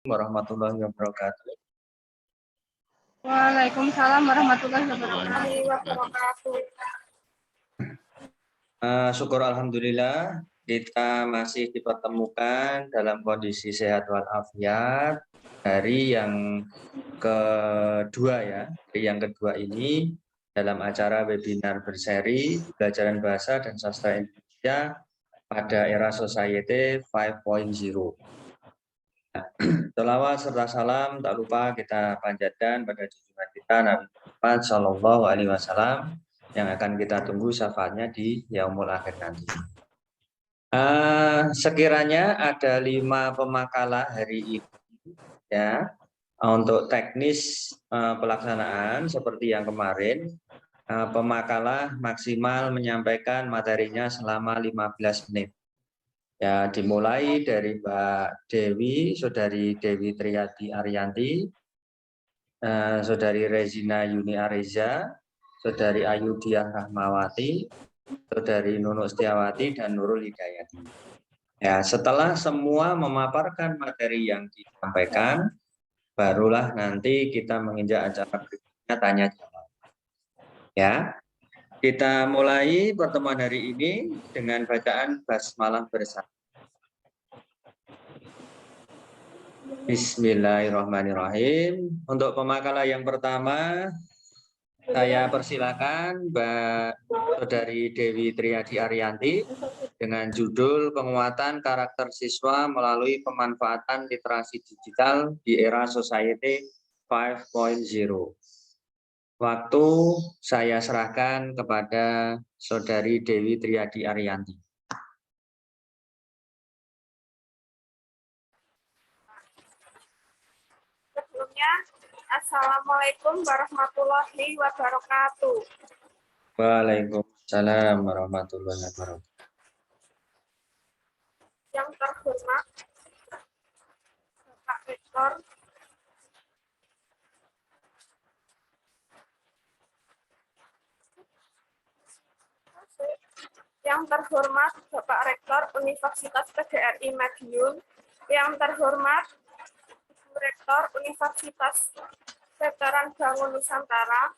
Warahmatullahi wabarakatuh. Waalaikumsalam warahmatullahi wabarakatuh. Syukur alhamdulillah kita masih dipertemukan dalam kondisi sehat walafiat hari yang kedua ya. Hari yang kedua ini dalam acara webinar berseri pelajaran bahasa dan sastra Indonesia pada era Society 5.0. Shalawat serta salam tak lupa kita panjatkan pada junjungan kita Nabi Muhammad Shallallahu Alaihi Wasallam yang akan kita tunggu syafaatnya di yaumul akhir nanti. Sekiranya ada 5 pemakalah hari ini ya untuk teknis pelaksanaan seperti yang kemarin, pemakalah maksimal menyampaikan materinya selama 15 menit. Ya, dimulai dari Mbak Dewi, Saudari Dewi Triadi Ariyanti, Saudari Rezina Yuni Areza, Saudari Ayu Diah Rahmawati, Saudari Nunuk Setiawati, dan Nurul Hidayati. Ya, setelah semua memaparkan materi yang disampaikan, barulah nanti kita menginjak acara berikutnya tanya jawab. Ya, kita mulai pertemuan hari ini dengan bacaan basmalah bersama. Bismillahirrahmanirrahim. Untuk pemakalah yang pertama, saya persilakan Mbak Saudari Dewi Triadi Ariyanti dengan judul Penguatan Karakter Siswa Melalui Pemanfaatan Literasi Digital di Era Society 5.0. Waktu saya serahkan kepada Saudari Dewi Triadi Ariyanti. Assalamualaikum warahmatullahi wabarakatuh. Waalaikumsalam warahmatullahi wabarakatuh. Yang terhormat Bapak Rektor, Bapak Rektor Universitas PGRI Madiun, yang terhormat Rektor Universitas Veteran Bangun Nusantara,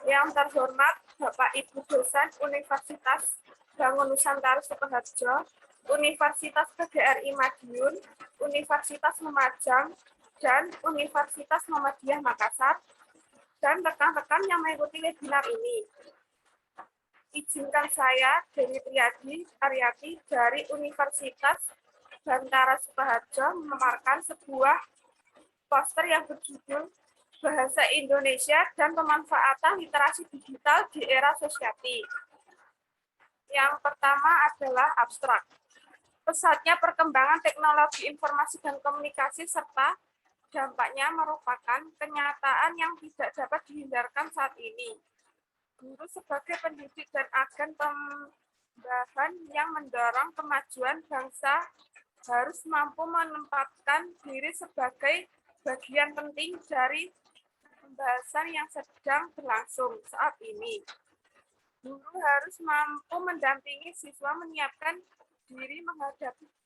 yang terhormat Bapak Ibu dosen Universitas Bangun Nusantara Sukoharjo, Universitas PGRI Madiun, Universitas Lumajang, dan Universitas Muhammadiyah Makassar, dan rekan-rekan yang mengikuti webinar ini. Izinkan saya, Dewi Triadi Ariyanti dari Universitas Bantara Sukoharjo memaparkan sebuah poster yang berjudul Bahasa Indonesia dan Pemanfaatan Literasi Digital di Era Society. Yang pertama adalah abstrak. Pesatnya perkembangan teknologi informasi dan komunikasi serta dampaknya merupakan kenyataan yang tidak dapat dihindarkan saat ini. Guru sebagai pendidik dan agen tambahan yang mendorong kemajuan bangsa harus mampu menempatkan diri sebagai bagian penting dari pembahasan yang sedang berlangsung saat ini. Guru harus mampu mendampingi siswa menyiapkan diri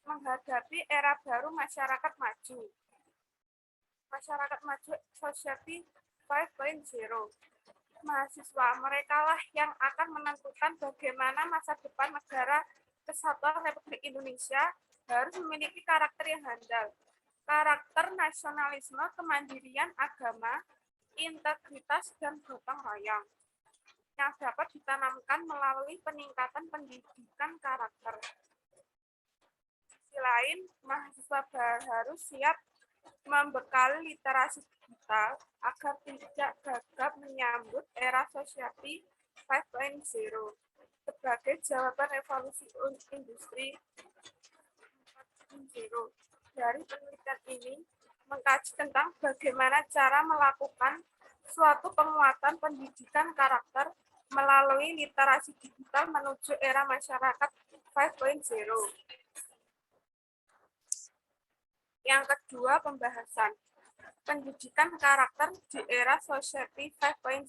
menghadapi era baru masyarakat maju. Masyarakat maju Society 5.0. Mahasiswa merekalah yang akan menentukan bagaimana masa depan negara Kesatuan Republik Indonesia harus memiliki karakter yang handal. Karakter nasionalisme, kemandirian agama, integritas, dan gotong royong yang dapat ditanamkan melalui peningkatan pendidikan karakter. Sisi lain, mahasiswa harus siap membekali literasi digital agar tidak gagap menyambut era Society 5.0 sebagai jawaban revolusi industri 4.0. Dari penelitian ini mengkaji tentang bagaimana cara melakukan suatu penguatan pendidikan karakter melalui literasi digital menuju era masyarakat 5.0. Yang kedua, pembahasan pendidikan karakter di era Society 5.0.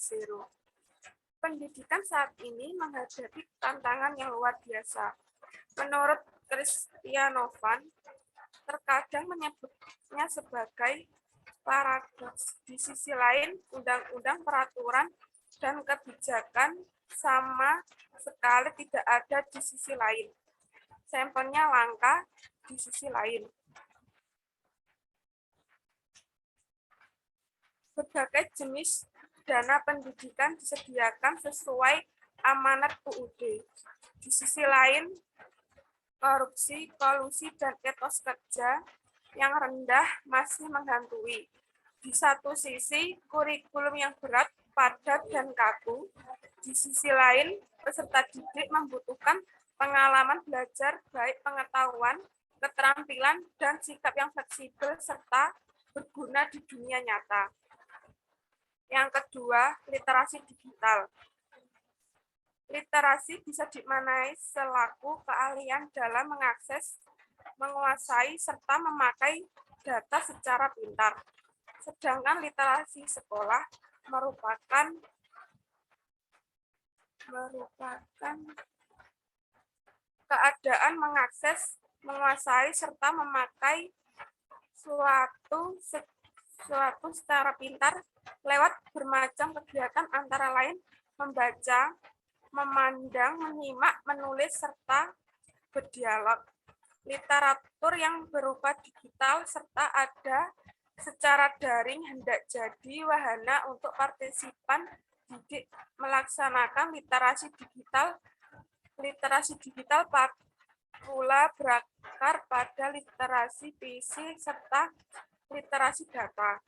Pendidikan saat ini menghadapi tantangan yang luar biasa. Menurut Christianovan, terkadang menyebutnya sebagai paradoks. Di sisi lain, undang-undang, peraturan, dan kebijakan sama sekali tidak ada di sisi lain. Sampelnya langka di sisi lain. Berbagai jenis dana pendidikan disediakan sesuai amanat UUD. Di sisi lain, korupsi, kolusi, dan etos kerja yang rendah masih menghantui. Di satu sisi, kurikulum yang berat, padat, dan kaku. Di sisi lain, peserta didik membutuhkan pengalaman belajar, baik pengetahuan, keterampilan, dan sikap yang fleksibel, serta berguna di dunia nyata. Yang kedua, literasi digital. Literasi bisa dimaknai selaku keahlian dalam mengakses, menguasai, serta memakai data secara pintar. Sedangkan literasi sekolah merupakan keadaan mengakses, menguasai, serta memakai suatu secara pintar lewat bermacam kegiatan antara lain membaca, memandang, menyimak, menulis, serta berdialog. Literatur yang berupa digital serta ada secara daring hendak jadi wahana untuk partisipan didik melaksanakan literasi digital. Literasi digital pula berakar pada literasi fisik serta literasi data.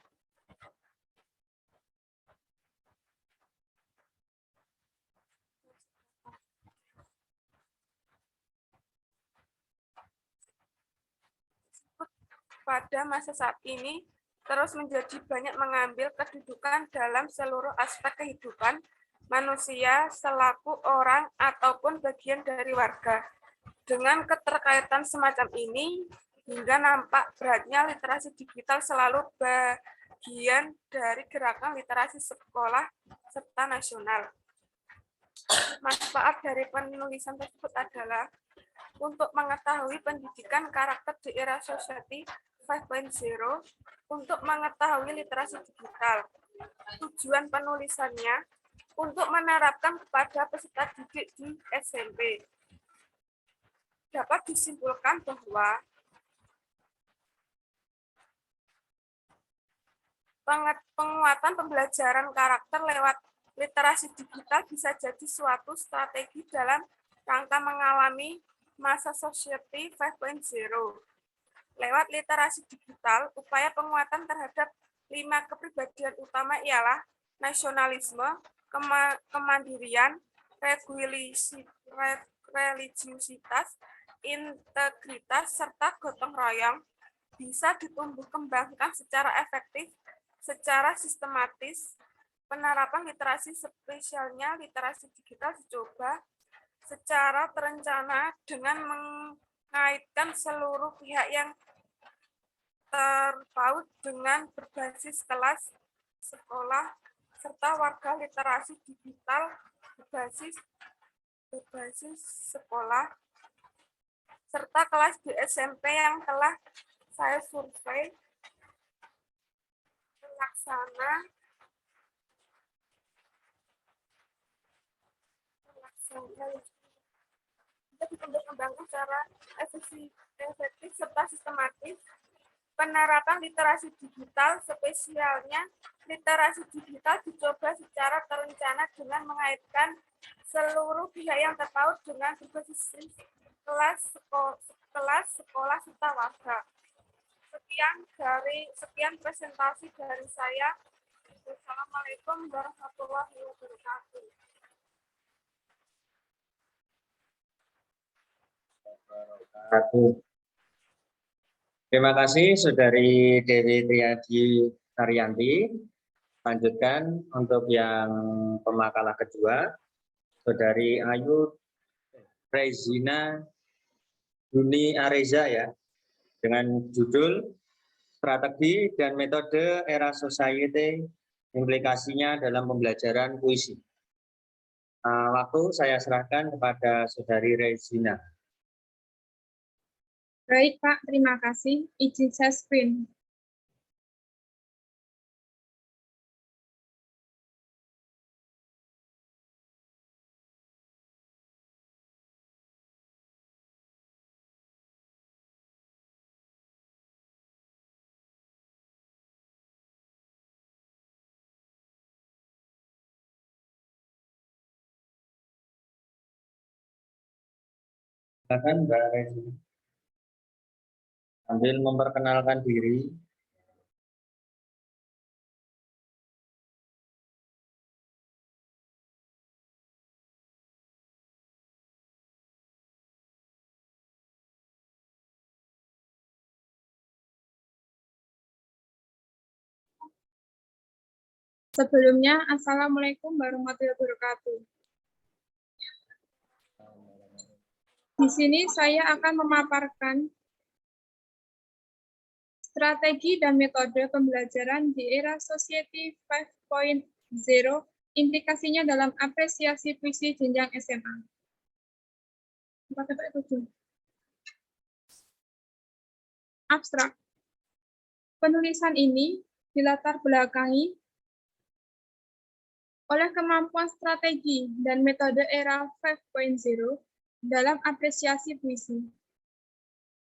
Pada masa saat ini terus menjadi banyak mengambil kedudukan dalam seluruh aspek kehidupan manusia selaku orang ataupun bagian dari warga. Dengan keterkaitan semacam ini, hingga nampak beratnya literasi digital selalu bagian dari gerakan literasi sekolah serta nasional. Manfaat dari penulisan tersebut adalah untuk mengetahui pendidikan karakter di era society 5.0, untuk mengetahui literasi digital. Tujuan penulisannya untuk menerapkan kepada peserta didik di SMP. Dapat disimpulkan bahwa penguatan pembelajaran karakter lewat literasi digital bisa jadi suatu strategi dalam rangka mengalami masa society 5.0. Lewat literasi digital, upaya penguatan terhadap 5 kepribadian utama ialah nasionalisme, kemandirian, religiusitas, integritas, serta gotong royong bisa ditumbuh kembangkan secara efektif, secara sistematis. Penerapan literasi spesialnya literasi digital dicoba secara terencana dengan mengaitkan seluruh pihak yang terpaut dengan berbasis kelas, sekolah, serta warga. Literasi digital berbasis sekolah, serta kelas di SMP yang telah saya survei terlaksana ditumbuh kembangkan secara efektif serta sistematis. Penerapan literasi digital spesialnya literasi digital dicoba secara terencana dengan mengaitkan seluruh pihak yang terpaut dengan berbasis kelas, sekolah, serta warga. Sekian presentasi dari saya. Wassalamualaikum warahmatullahi wabarakatuh. Terima kasih Saudari Dewi Triadi Ariyanti. Lanjutkan untuk yang pemakalah kedua, Saudari Ayu Rezina Yuni Areza ya, dengan judul Strategi dan Metode Era Society, Implikasinya dalam Pembelajaran Puisi. Waktu saya serahkan kepada Saudari Rezina. Baik, Pak. Terima kasih. Izin share screen. Silakan Mbak Reni. Sambil memperkenalkan diri. Sebelumnya, Assalamualaikum warahmatullahi wabarakatuh. Di sini saya akan memaparkan strategi dan metode pembelajaran di era Society 5.0, implikasinya dalam apresiasi puisi jenjang SMA. Abstrak. Penulisan ini dilatar belakangi oleh kemampuan strategi dan metode era 5.0 dalam apresiasi puisi.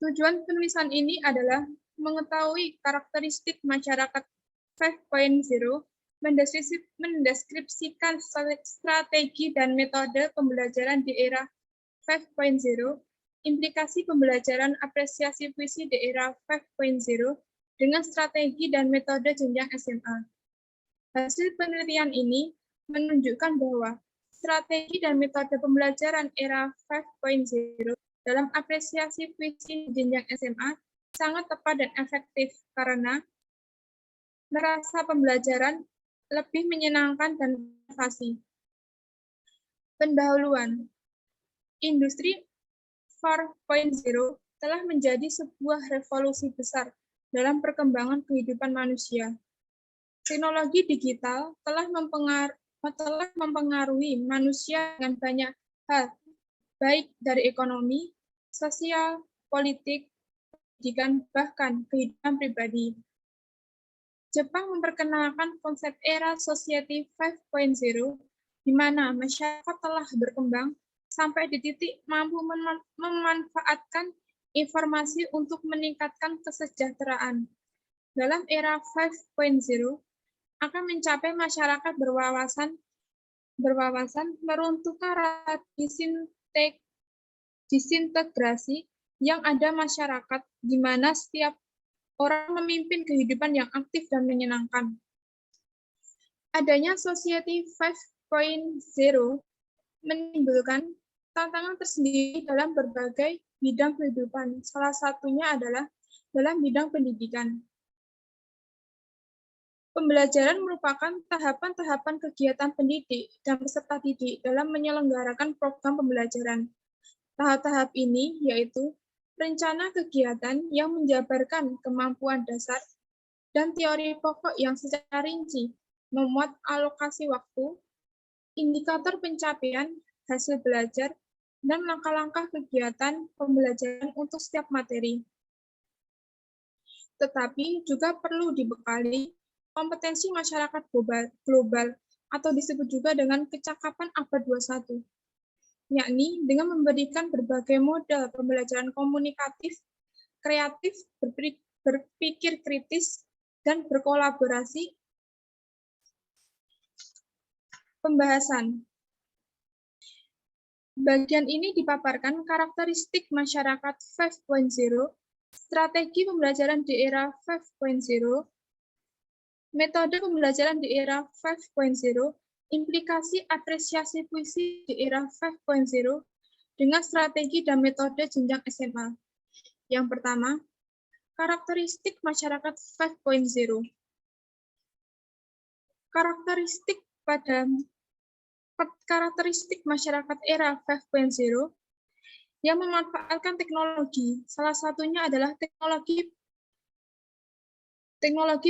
Tujuan penulisan ini adalah mengetahui karakteristik masyarakat 5.0, mendeskripsikan strategi dan metode pembelajaran di era 5.0, implikasi pembelajaran apresiasi puisi di era 5.0 dengan strategi dan metode jenjang SMA. Hasil penelitian ini menunjukkan bahwa strategi dan metode pembelajaran era 5.0 dalam apresiasi puisi jenjang SMA sangat tepat dan efektif karena merasa pembelajaran lebih menyenangkan dan inovasi. Pendahuluan. Industri 4.0 telah menjadi sebuah revolusi besar dalam perkembangan kehidupan manusia. Teknologi digital telah mempengaruhi manusia dengan banyak hal, baik dari ekonomi, sosial, politik, pendidikan, bahkan kehidupan pribadi. Jepang memperkenalkan konsep era Society 5.0, di mana masyarakat telah berkembang sampai di titik mampu memanfaatkan informasi untuk meningkatkan kesejahteraan. Dalam era 5.0, akan mencapai masyarakat berwawasan meruntuhkan rasa disintegrasi yang ada masyarakat, di mana setiap orang memimpin kehidupan yang aktif dan menyenangkan. Adanya Society 5.0 menimbulkan tantangan tersendiri dalam berbagai bidang kehidupan. Salah satunya adalah dalam bidang pendidikan. Pembelajaran merupakan tahapan-tahapan kegiatan pendidik dan peserta didik dalam menyelenggarakan program pembelajaran. Tahap-tahap ini yaitu rencana kegiatan yang menjabarkan kemampuan dasar dan teori pokok yang secara rinci, memuat alokasi waktu, indikator pencapaian hasil belajar, dan langkah-langkah kegiatan pembelajaran untuk setiap materi. Tetapi juga perlu dibekali kompetensi masyarakat global atau disebut juga dengan kecakapan abad 21, yakni dengan memberikan berbagai model pembelajaran komunikatif, kreatif, berpikir kritis, dan berkolaborasi. Pembahasan. Bagian ini dipaparkan karakteristik masyarakat 5.0, strategi pembelajaran di era 5.0, metode pembelajaran di era 5.0, implikasi apresiasi puisi di era 5.0 dengan strategi dan metode jenjang SMA. Yang pertama, karakteristik masyarakat 5.0. Karakteristik masyarakat era 5.0 yang memanfaatkan teknologi. Salah satunya adalah teknologi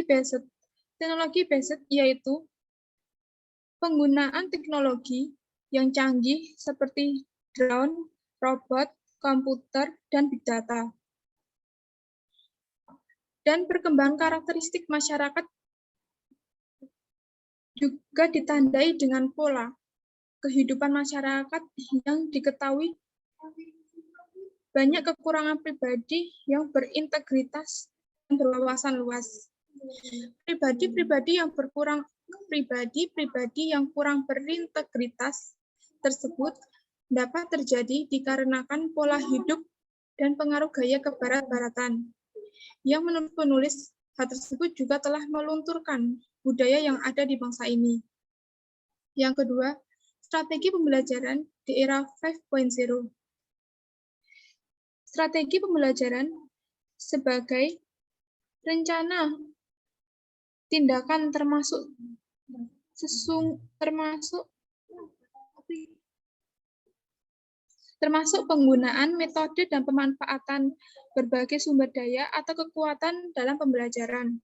based, yaitu penggunaan teknologi yang canggih seperti drone, robot, komputer, dan big data. dan perkembangan karakteristik masyarakat juga ditandai dengan pola kehidupan masyarakat yang diketahui banyak kekurangan pribadi yang berintegritas dan berwawasan luas. Pribadi-pribadi yang kurang berintegritas tersebut dapat terjadi dikarenakan pola hidup dan pengaruh gaya kebarat-baratan, yang menurut penulis, hal tersebut juga telah melunturkan budaya yang ada di bangsa ini. Yang kedua, strategi pembelajaran di era 5.0. Strategi pembelajaran sebagai rencana tindakan termasuk penggunaan metode dan pemanfaatan berbagai sumber daya atau kekuatan dalam pembelajaran.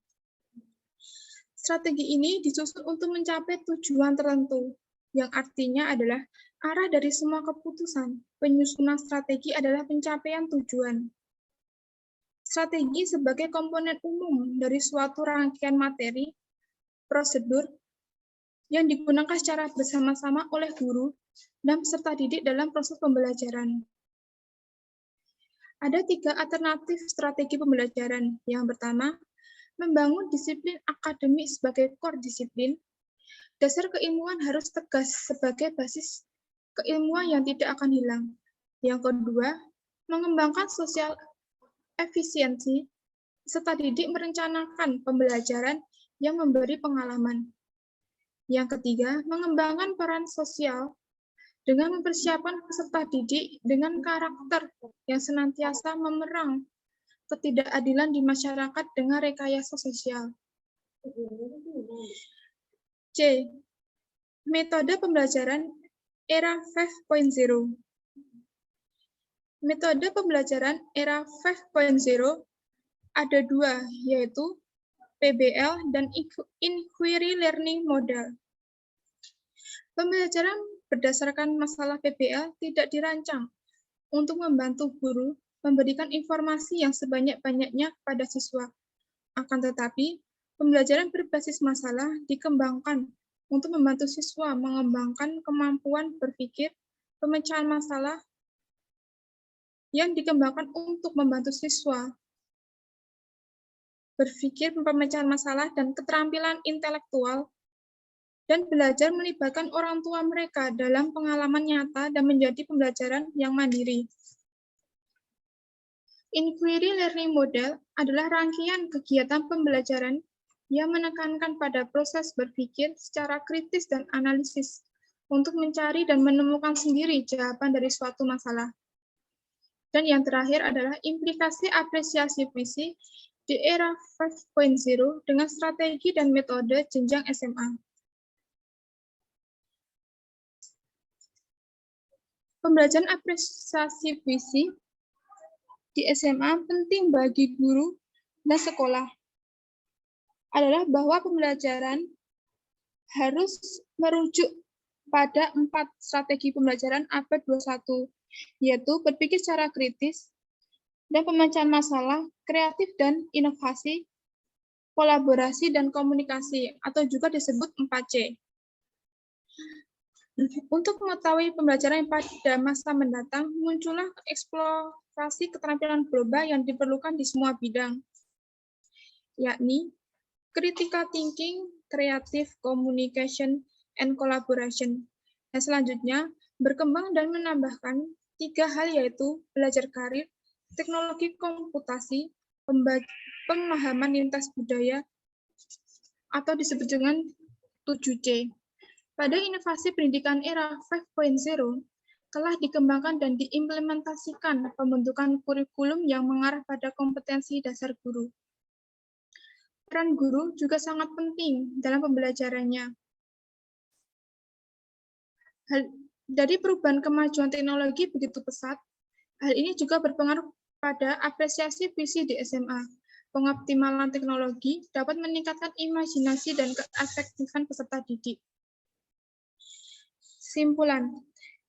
Strategi ini disusun untuk mencapai tujuan tertentu, yang artinya adalah arah dari semua keputusan. Penyusunan strategi adalah pencapaian tujuan. Strategi sebagai komponen umum dari suatu rangkaian materi, prosedur, yang digunakan secara bersama-sama oleh guru dan peserta didik dalam proses pembelajaran. Ada 3 alternatif strategi pembelajaran. Yang pertama, membangun disiplin akademik sebagai core disiplin. Dasar keilmuan harus tegas sebagai basis keilmuan yang tidak akan hilang. Yang kedua, mengembangkan sosial efisiensi, peserta didik merencanakan pembelajaran yang memberi pengalaman. Yang ketiga, mengembangkan peran sosial dengan mempersiapkan peserta didik dengan karakter yang senantiasa memerang ketidakadilan di masyarakat dengan rekayasa sosial. C. Metode pembelajaran era 5.0. Metode pembelajaran era 5.0 ada 2, yaitu PBL dan Inquiry Learning Model. Pembelajaran berdasarkan masalah PBL tidak dirancang untuk membantu guru memberikan informasi yang sebanyak-banyaknya kepada siswa. Akan tetapi, pembelajaran berbasis masalah dikembangkan untuk membantu siswa mengembangkan kemampuan berpikir, pemecahan masalah yang dikembangkan untuk membantu siswa berpikir, pemecahan masalah, dan keterampilan intelektual, dan belajar melibatkan orang tua mereka dalam pengalaman nyata dan menjadi pembelajaran yang mandiri. Inquiry Learning Model adalah rangkaian kegiatan pembelajaran yang menekankan pada proses berpikir secara kritis dan analisis untuk mencari dan menemukan sendiri jawaban dari suatu masalah. Dan yang terakhir adalah implikasi apresiasi puisi di era 5.0 dengan strategi dan metode jenjang SMA. Pembelajaran apresiasi puisi di SMA penting bagi guru dan sekolah adalah bahwa pembelajaran harus merujuk pada 4 strategi pembelajaran abad 21, yaitu berpikir secara kritis, dan pemecahan masalah, kreatif dan inovasi, kolaborasi dan komunikasi, atau juga disebut 4C. Untuk mengetahui pembelajaran pada masa mendatang, muncullah eksplorasi keterampilan global yang diperlukan di semua bidang, yakni critical thinking, creative communication, and collaboration. Dan selanjutnya, berkembang dan menambahkan 3 hal, yaitu belajar karir, teknologi komputasi, pemahaman lintas budaya, atau disebut dengan 7C. Pada inovasi pendidikan era 5.0, telah dikembangkan dan diimplementasikan pembentukan kurikulum yang mengarah pada kompetensi dasar guru. Peran guru juga sangat penting dalam pembelajarannya. Dari perubahan kemajuan teknologi begitu pesat, hal ini juga berpengaruh pada apresiasi puisi di SMA. Pengoptimalan teknologi dapat meningkatkan imajinasi dan keefektifan peserta didik. Simpulan,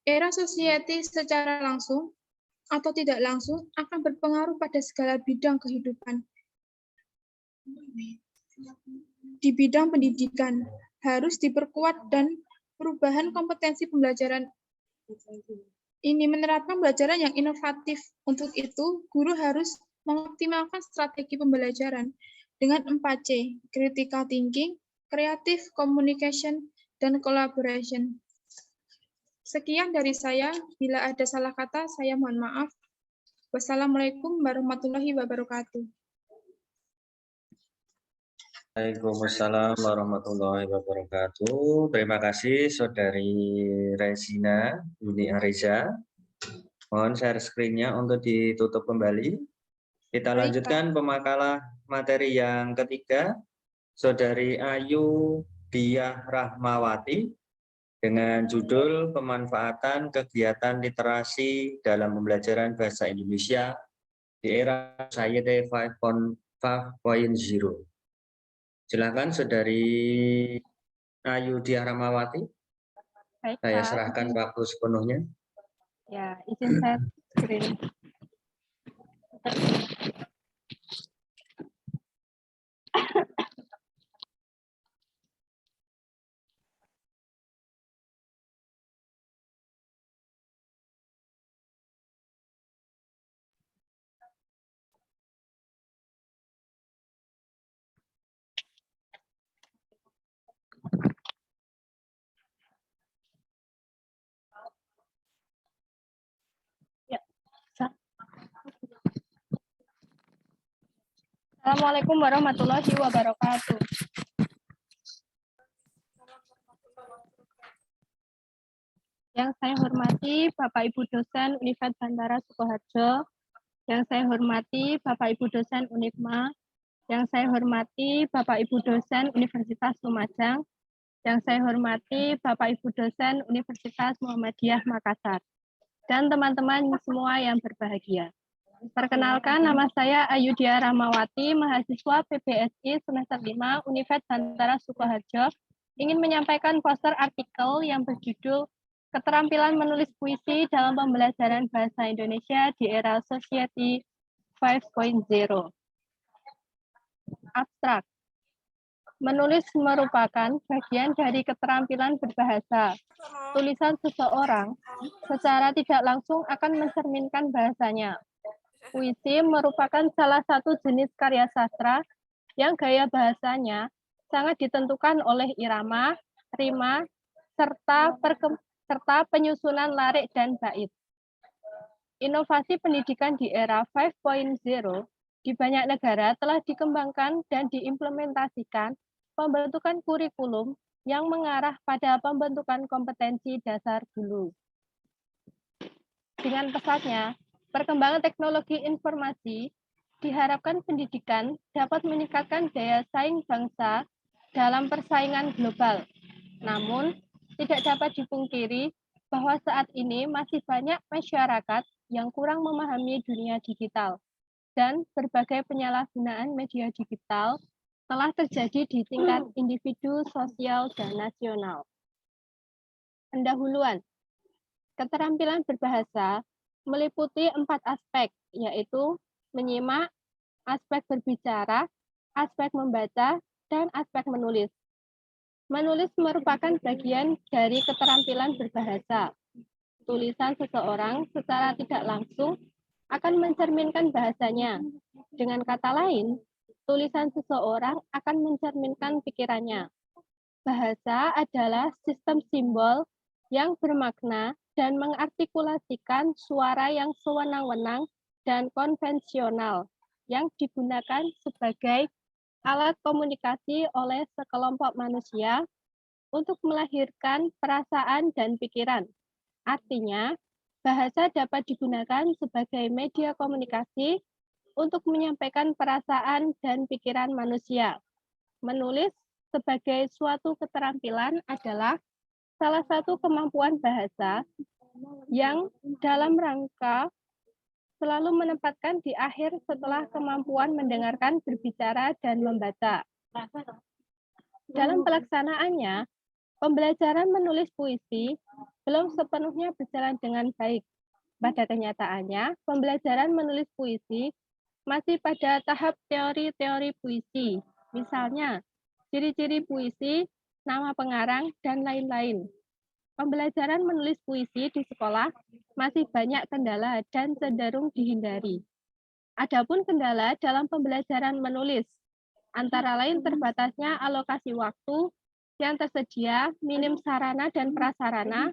era society secara langsung atau tidak langsung akan berpengaruh pada segala bidang kehidupan. di bidang pendidikan harus diperkuat dan perubahan kompetensi pembelajaran ini menerapkan pembelajaran yang inovatif. Untuk itu, guru harus mengoptimalkan strategi pembelajaran dengan 4C, critical thinking, creative communication, dan collaboration. Sekian dari saya. Bila ada salah kata, saya mohon maaf. Wassalamualaikum warahmatullahi wabarakatuh. Waalaikumsalam warahmatullahi wabarakatuh. Terima kasih Saudari Resina Yuni Areza. Mohon share screen-nya untuk ditutup kembali. Kita lanjutkan pemakalah materi yang ketiga. Saudari Ayu Diah Rahmawati dengan judul pemanfaatan kegiatan literasi dalam pembelajaran bahasa Indonesia di era Society 5.0. Silakan Saudari Ayu Diah Rahmawati. Baik, Saya Pak. serahkan waktu sepenuhnya. Ya, izin saya screen. Ya. Assalamualaikum warahmatullahi wabarakatuh. Yang saya hormati Bapak Ibu dosen Universitas Bandara Sukoharjo, yang saya hormati Bapak Ibu dosen Unifma, yang saya hormati Bapak Ibu dosen Universitas Lumajang, yang saya hormati Bapak Ibu dosen Universitas Muhammadiyah Makassar, dan teman-teman semua yang berbahagia. Perkenalkan, nama saya Ayu Diah Rahmawati, mahasiswa PBSI semester 5 Universitas Bandara Sukoharjo, ingin menyampaikan poster artikel yang berjudul Keterampilan Menulis Puisi dalam Pembelajaran Bahasa Indonesia di Era Society 5.0. Abstrak. Menulis merupakan bagian dari keterampilan berbahasa. Tulisan seseorang secara tidak langsung akan mencerminkan bahasanya. Puisi merupakan salah satu jenis karya sastra yang gaya bahasanya sangat ditentukan oleh irama, rima, serta penyusunan larik dan bait. Inovasi pendidikan di era 5.0 di banyak negara telah dikembangkan dan diimplementasikan pembentukan kurikulum yang mengarah pada pembentukan kompetensi dasar dulu. Dengan pesatnya perkembangan teknologi informasi, diharapkan pendidikan dapat meningkatkan daya saing bangsa dalam persaingan global. Namun, tidak dapat dipungkiri bahwa saat ini masih banyak masyarakat yang kurang memahami dunia digital, dan berbagai penyalahgunaan media digital telah terjadi di tingkat individu, sosial, dan nasional. Pendahuluan, keterampilan berbahasa meliputi 4 aspek, yaitu menyimak, aspek berbicara, aspek membaca, dan aspek menulis. Menulis merupakan bagian dari keterampilan berbahasa. Tulisan seseorang secara tidak langsung akan mencerminkan bahasanya. Dengan kata lain, tulisan seseorang akan mencerminkan pikirannya. Bahasa adalah sistem simbol yang bermakna dan mengartikulasikan suara yang sewenang-wenang dan konvensional yang digunakan sebagai alat komunikasi oleh sekelompok manusia untuk melahirkan perasaan dan pikiran. Artinya, bahasa dapat digunakan sebagai media komunikasi untuk menyampaikan perasaan dan pikiran manusia. Menulis sebagai suatu keterampilan adalah salah satu kemampuan bahasa yang dalam rangka selalu menempatkan di akhir setelah kemampuan mendengarkan, berbicara, dan membaca. Dalam pelaksanaannya, pembelajaran menulis puisi belum sepenuhnya berjalan dengan baik. Pada kenyataannya, pembelajaran menulis puisi masih pada tahap teori-teori puisi. Misalnya, ciri-ciri puisi, nama pengarang, dan lain-lain. Pembelajaran menulis puisi di sekolah masih banyak kendala dan cenderung dihindari. Adapun kendala dalam pembelajaran menulis, antara lain terbatasnya alokasi waktu yang tersedia, minim sarana dan prasarana,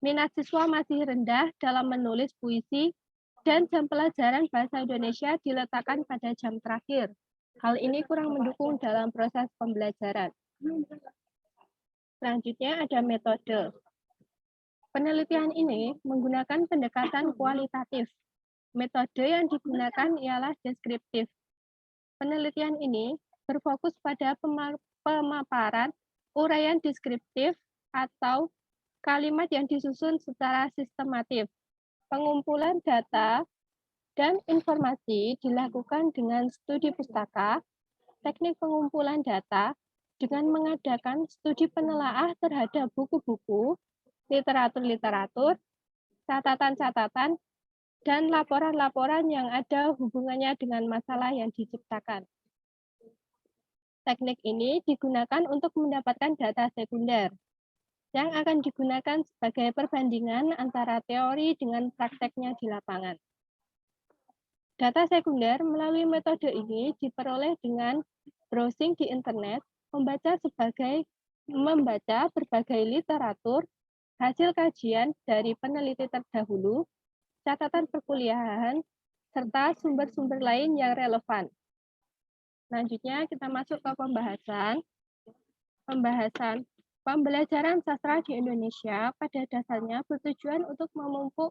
minat siswa masih rendah dalam menulis puisi, dan jam pelajaran bahasa Indonesia diletakkan pada jam terakhir. Hal ini kurang mendukung dalam proses pembelajaran. Selanjutnya ada metode. Penelitian ini menggunakan pendekatan kualitatif. Metode yang digunakan ialah deskriptif. Penelitian ini berfokus pada pemaparan uraian deskriptif atau kalimat yang disusun secara sistematif. Pengumpulan data dan informasi dilakukan dengan studi pustaka, teknik pengumpulan data dengan mengadakan studi penelaah terhadap buku-buku, literatur-literatur, catatan-catatan, dan laporan-laporan yang ada hubungannya dengan masalah yang diciptakan. Teknik ini digunakan untuk mendapatkan data sekunder yang akan digunakan sebagai perbandingan antara teori dengan prakteknya di lapangan. Data sekunder melalui metode ini diperoleh dengan browsing di internet, membaca berbagai literatur, hasil kajian dari peneliti terdahulu, catatan perkuliahan, serta sumber-sumber lain yang relevan. Selanjutnya kita masuk ke pembahasan. Pembelajaran sastra di Indonesia pada dasarnya bertujuan untuk memupuk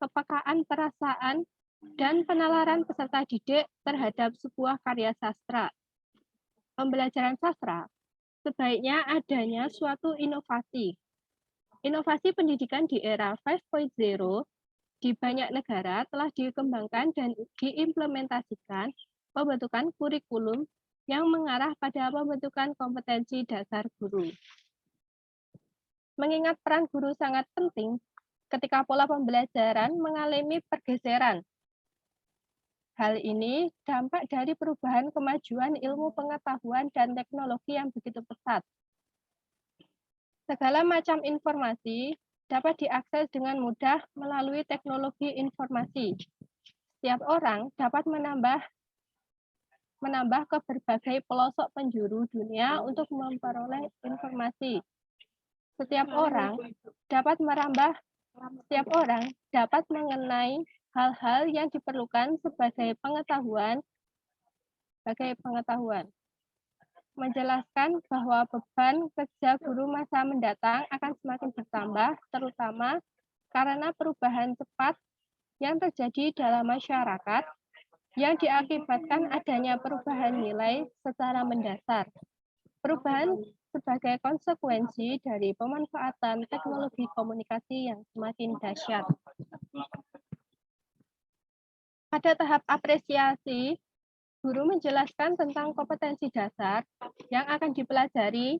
kepekaan perasaan dan penalaran peserta didik terhadap sebuah karya sastra. Pembelajaran sastra sebaiknya adanya suatu inovasi. Inovasi pendidikan di era 5.0 di banyak negara telah dikembangkan dan diimplementasikan pembentukan kurikulum yang mengarah pada pembentukan kompetensi dasar guru. Mengingat peran guru sangat penting ketika pola pembelajaran mengalami pergeseran. Hal ini dampak dari perubahan kemajuan ilmu pengetahuan dan teknologi yang begitu pesat. Segala macam informasi dapat diakses dengan mudah melalui teknologi informasi. Setiap orang dapat menambah ke berbagai pelosok penjuru dunia untuk memperoleh informasi. Setiap orang dapat mengenai hal-hal yang diperlukan sebagai pengetahuan. Menjelaskan bahwa beban kerja guru masa mendatang akan semakin bertambah, terutama karena perubahan cepat yang terjadi dalam masyarakat yang diakibatkan adanya perubahan nilai secara mendasar. Perubahan sebagai konsekuensi dari pemanfaatan teknologi komunikasi yang semakin dahsyat. Pada tahap apresiasi, guru menjelaskan tentang kompetensi dasar yang akan dipelajari,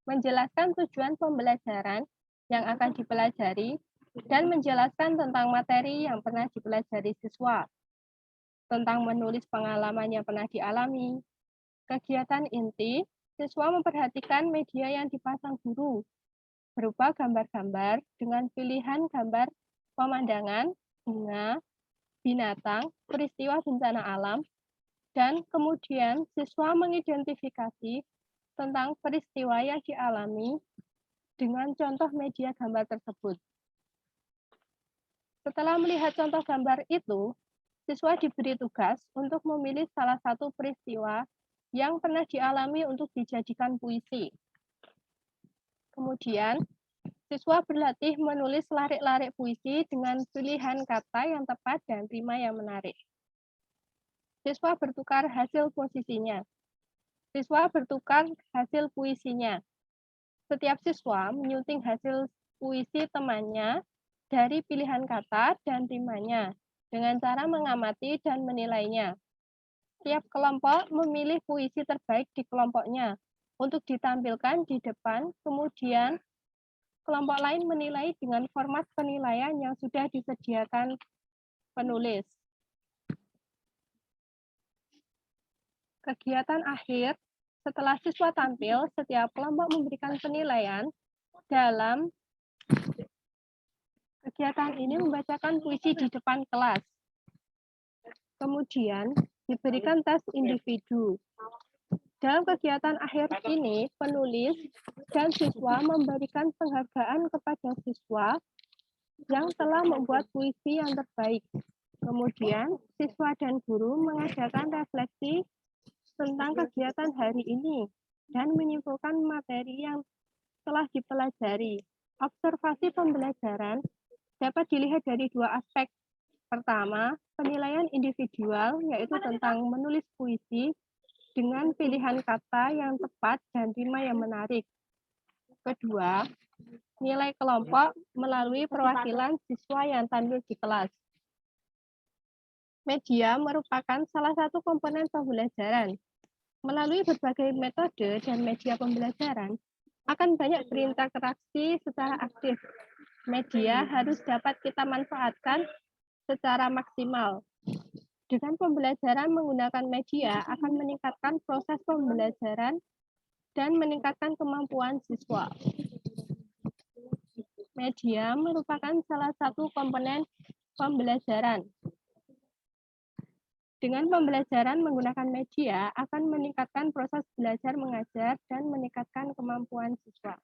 menjelaskan tujuan pembelajaran yang akan dipelajari, dan menjelaskan tentang materi yang pernah dipelajari siswa, tentang menulis pengalaman yang pernah dialami. Kegiatan inti, siswa memperhatikan media yang dipasang guru, berupa gambar-gambar dengan pilihan gambar pemandangan, bunga, binatang, peristiwa bencana alam, dan kemudian siswa mengidentifikasi tentang peristiwa yang dialami dengan contoh media gambar tersebut. Setelah melihat contoh gambar itu, siswa diberi tugas untuk memilih salah satu peristiwa yang pernah dialami untuk dijadikan puisi. Kemudian, siswa berlatih menulis larik-larik puisi dengan pilihan kata yang tepat dan rima yang menarik. Siswa bertukar hasil posisinya. Siswa bertukar hasil puisinya. Setiap siswa menyunting hasil puisi temannya dari pilihan kata dan rimanya dengan cara mengamati dan menilainya. Setiap kelompok memilih puisi terbaik di kelompoknya untuk ditampilkan di depan, kemudian kelompok lain menilai dengan format penilaian yang sudah disediakan penulis. Kegiatan akhir, setelah siswa tampil, setiap kelompok memberikan penilaian dalam kegiatan ini membacakan puisi di depan kelas. Kemudian diberikan tes individu. Dalam kegiatan akhir ini, penulis dan siswa memberikan penghargaan kepada siswa yang telah membuat puisi yang terbaik. Kemudian, siswa dan guru mengadakan refleksi tentang kegiatan hari ini dan menyimpulkan materi yang telah dipelajari. Observasi pembelajaran dapat dilihat dari dua aspek. Pertama, penilaian individual, yaitu tentang menulis puisi dengan pilihan kata yang tepat dan rima yang menarik. Kedua, nilai kelompok melalui perwakilan siswa yang tampil di kelas. Media merupakan salah satu komponen pembelajaran. Melalui berbagai metode dan media pembelajaran, akan banyak berinteraksi secara aktif. Media harus dapat kita manfaatkan secara maksimal. Dengan pembelajaran menggunakan media akan meningkatkan proses pembelajaran dan meningkatkan kemampuan siswa. Media merupakan salah satu komponen pembelajaran. Dengan pembelajaran menggunakan media akan meningkatkan proses belajar mengajar dan meningkatkan kemampuan siswa.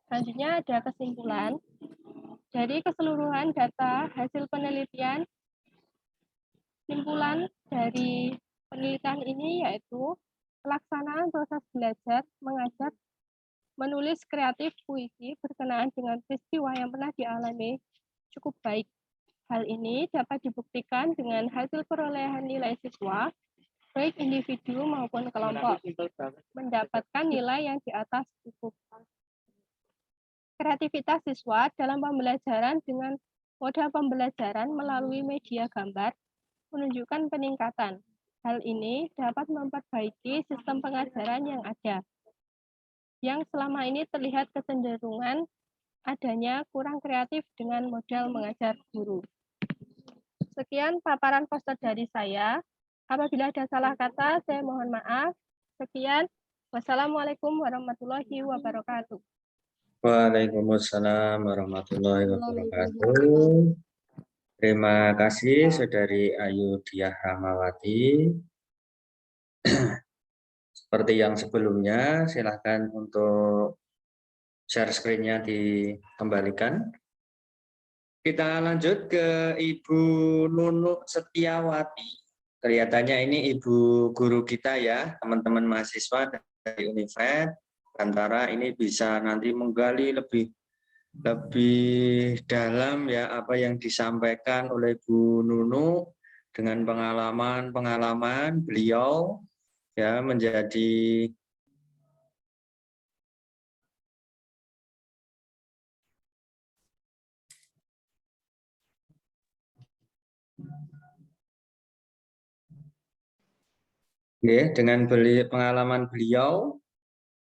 Selanjutnya ada kesimpulan. Dari keseluruhan data hasil penelitian, kesimpulan dari penelitian ini yaitu pelaksanaan proses belajar mengajar menulis kreatif puisi berkenaan dengan peristiwa yang pernah dialami cukup baik. Hal ini dapat dibuktikan dengan hasil perolehan nilai siswa, baik individu maupun kelompok, mendapatkan nilai yang di atas cukup. Kreativitas siswa dalam pembelajaran dengan moda pembelajaran melalui media gambar menunjukkan peningkatan. Hal ini dapat memperbaiki sistem pengajaran yang ada, yang selama ini terlihat kecenderungan adanya kurang kreatif dengan model mengajar guru. Sekian paparan poster dari saya. Apabila ada salah kata, saya mohon maaf. Sekian. Wassalamualaikum warahmatullahi wabarakatuh. Waalaikumsalam warahmatullahi wabarakatuh. Terima kasih Saudari Ayu Diah Rahmawati. Seperti yang sebelumnya, silakan untuk share screen-nya dikembalikan. Kita lanjut ke Ibu Nunuk Setiawati. Kelihatannya ini ibu guru kita ya, teman-teman mahasiswa dari Univet. Antara ini bisa nanti menggali lebih dalam ya apa yang disampaikan oleh Bu Nunuk dengan pengalaman beliau ya menjadi ya, dengan pengalaman beliau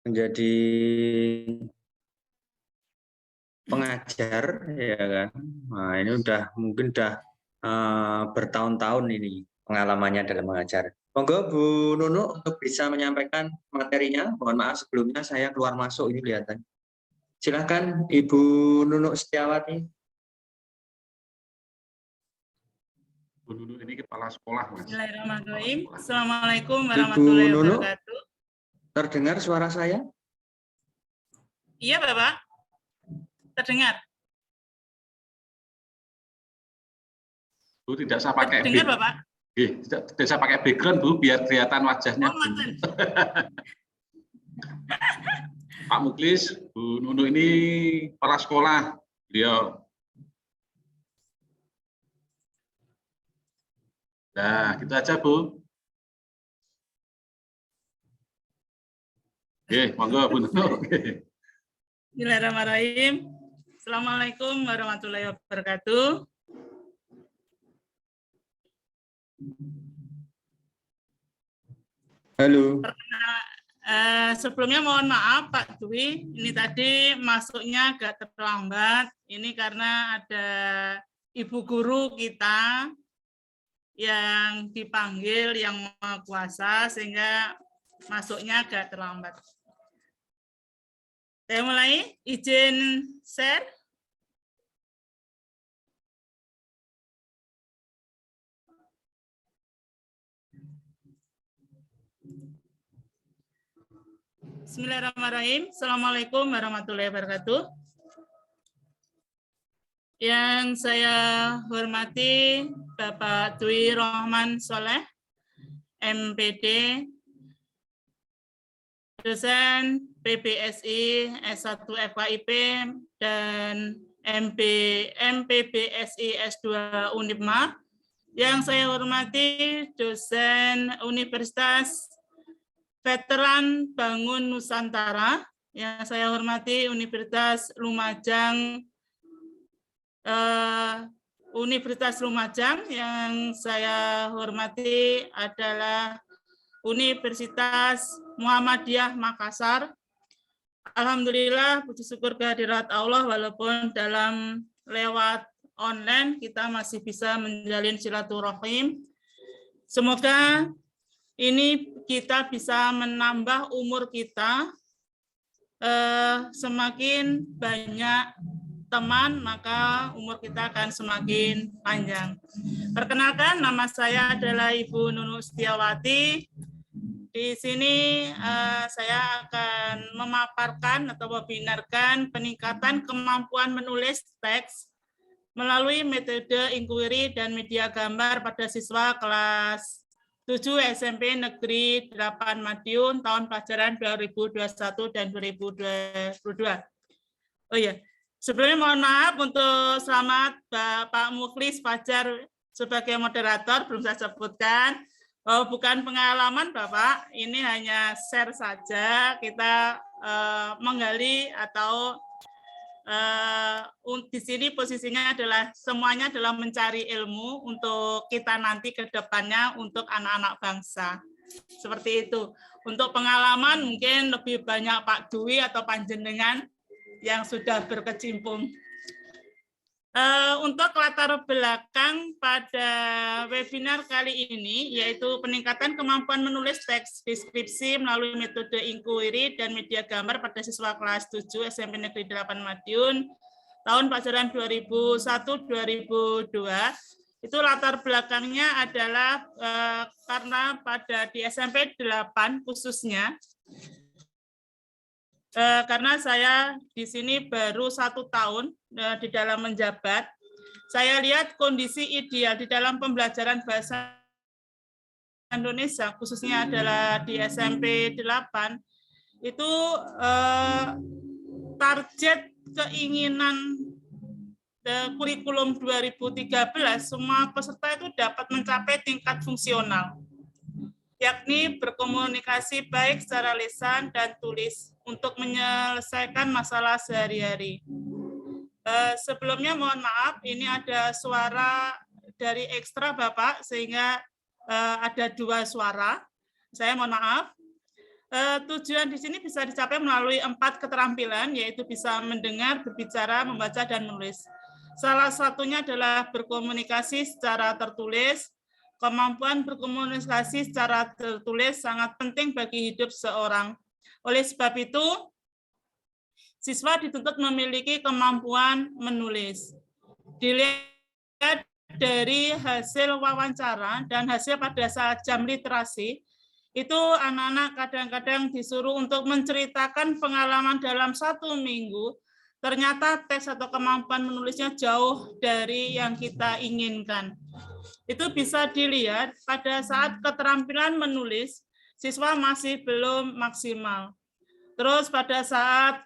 menjadi pengajar ya kan. Nah, ini mungkin bertahun-tahun ini pengalamannya dalam mengajar. Monggo Bu Nunuk untuk bisa menyampaikan materinya. Mohon maaf sebelumnya saya keluar masuk ini kelihatan. Silakan Ibu Nunuk Setiawati. Bu Nunuk ini kepala sekolah, Mas. Bismillahirrahmanirrahim. Assalamualaikum warahmatullahi wabarakatuh. Terdengar suara saya? Iya, Bapak. Terdengar. Bu, tidak saya pakai Terdengar, Bapak. tidak saya pakai background, Bu, biar kelihatan wajahnya. Oh, Pak Muklis, Bu Nunuk ini kepala sekolah. Beliau. Nah, gitu aja, Bu. Oke, monggo Bu Nunuk. Bismillahirrahmanirrahim. Assalamualaikum warahmatullahi wabarakatuh. Halo. Sebelumnya mohon maaf Pak Dwi, ini tadi masuknya agak terlambat. Ini karena ada ibu guru kita yang dipanggil yang Maha Kuasa sehingga masuknya agak terlambat. Saya mulai, izin share. Bismillahirrahmanirrahim. Assalamualaikum warahmatullahi wabarakatuh. Yang saya hormati Bapak Dwi Rohman Soleh, MPD, dosen PBSI S1 FKIP dan MPBSI S2 Unipma. Yang saya hormati dosen Universitas Veteran Bangun Nusantara, yang saya hormati Universitas Lumajang, yang saya hormati adalah Universitas Muhammadiyah Makassar. Alhamdulillah, puji syukur kehadirat Allah, walaupun dalam lewat online kita masih bisa menjalin silaturahim. Semoga ini kita bisa menambah umur kita, semakin banyak teman, maka umur kita akan semakin panjang. Perkenalkan, nama saya adalah Ibu Nunu Setiawati. Di sini saya akan memaparkan atau membinarkan peningkatan kemampuan menulis teks melalui metode inquiry dan media gambar pada siswa kelas 7 SMP Negeri 8 Madiun tahun pelajaran 2021 dan 2022. Oh iya, sebelumnya mohon maaf untuk selamat Pak Mukhlis Fajar sebagai moderator, belum saya sebutkan. Oh, bukan pengalaman Bapak, ini hanya share saja, kita menggali atau di sini posisinya adalah semuanya adalah mencari ilmu untuk kita nanti ke depannya untuk anak-anak bangsa. Seperti itu. Untuk pengalaman mungkin lebih banyak Pak Dwi atau Panjenengan yang sudah berkecimpung. Untuk latar belakang pada webinar kali ini, yaitu peningkatan kemampuan menulis teks deskripsi melalui metode inquiry dan media gambar pada siswa kelas 7 SMP Negeri 8 Madiun, tahun pelajaran 2001-2002, itu latar belakangnya adalah karena pada di SMP 8 khususnya, karena saya di sini baru 1 tahun di dalam menjabat, saya lihat kondisi ideal di dalam pembelajaran bahasa Indonesia, khususnya adalah di SMP 8, itu target keinginan kurikulum 2013, semua peserta itu dapat mencapai tingkat fungsional, yakni berkomunikasi baik secara lisan dan tulis untuk menyelesaikan masalah sehari-hari. Sebelumnya mohon maaf, ini ada suara dari ekstra Bapak, sehingga ada 2 suara. Saya mohon maaf. Tujuan di sini bisa dicapai melalui 4 keterampilan, yaitu bisa mendengar, berbicara, membaca, dan menulis. Salah satunya adalah berkomunikasi secara tertulis. Kemampuan berkomunikasi secara tertulis sangat penting bagi hidup seorang. Oleh sebab itu, siswa dituntut memiliki kemampuan menulis. Dilihat dari hasil wawancara dan hasil pada saat jam literasi, itu anak-anak kadang-kadang disuruh untuk menceritakan pengalaman dalam 1 minggu, ternyata teks atau kemampuan menulisnya jauh dari yang kita inginkan. Itu bisa dilihat pada saat keterampilan menulis, siswa masih belum maksimal. Terus pada saat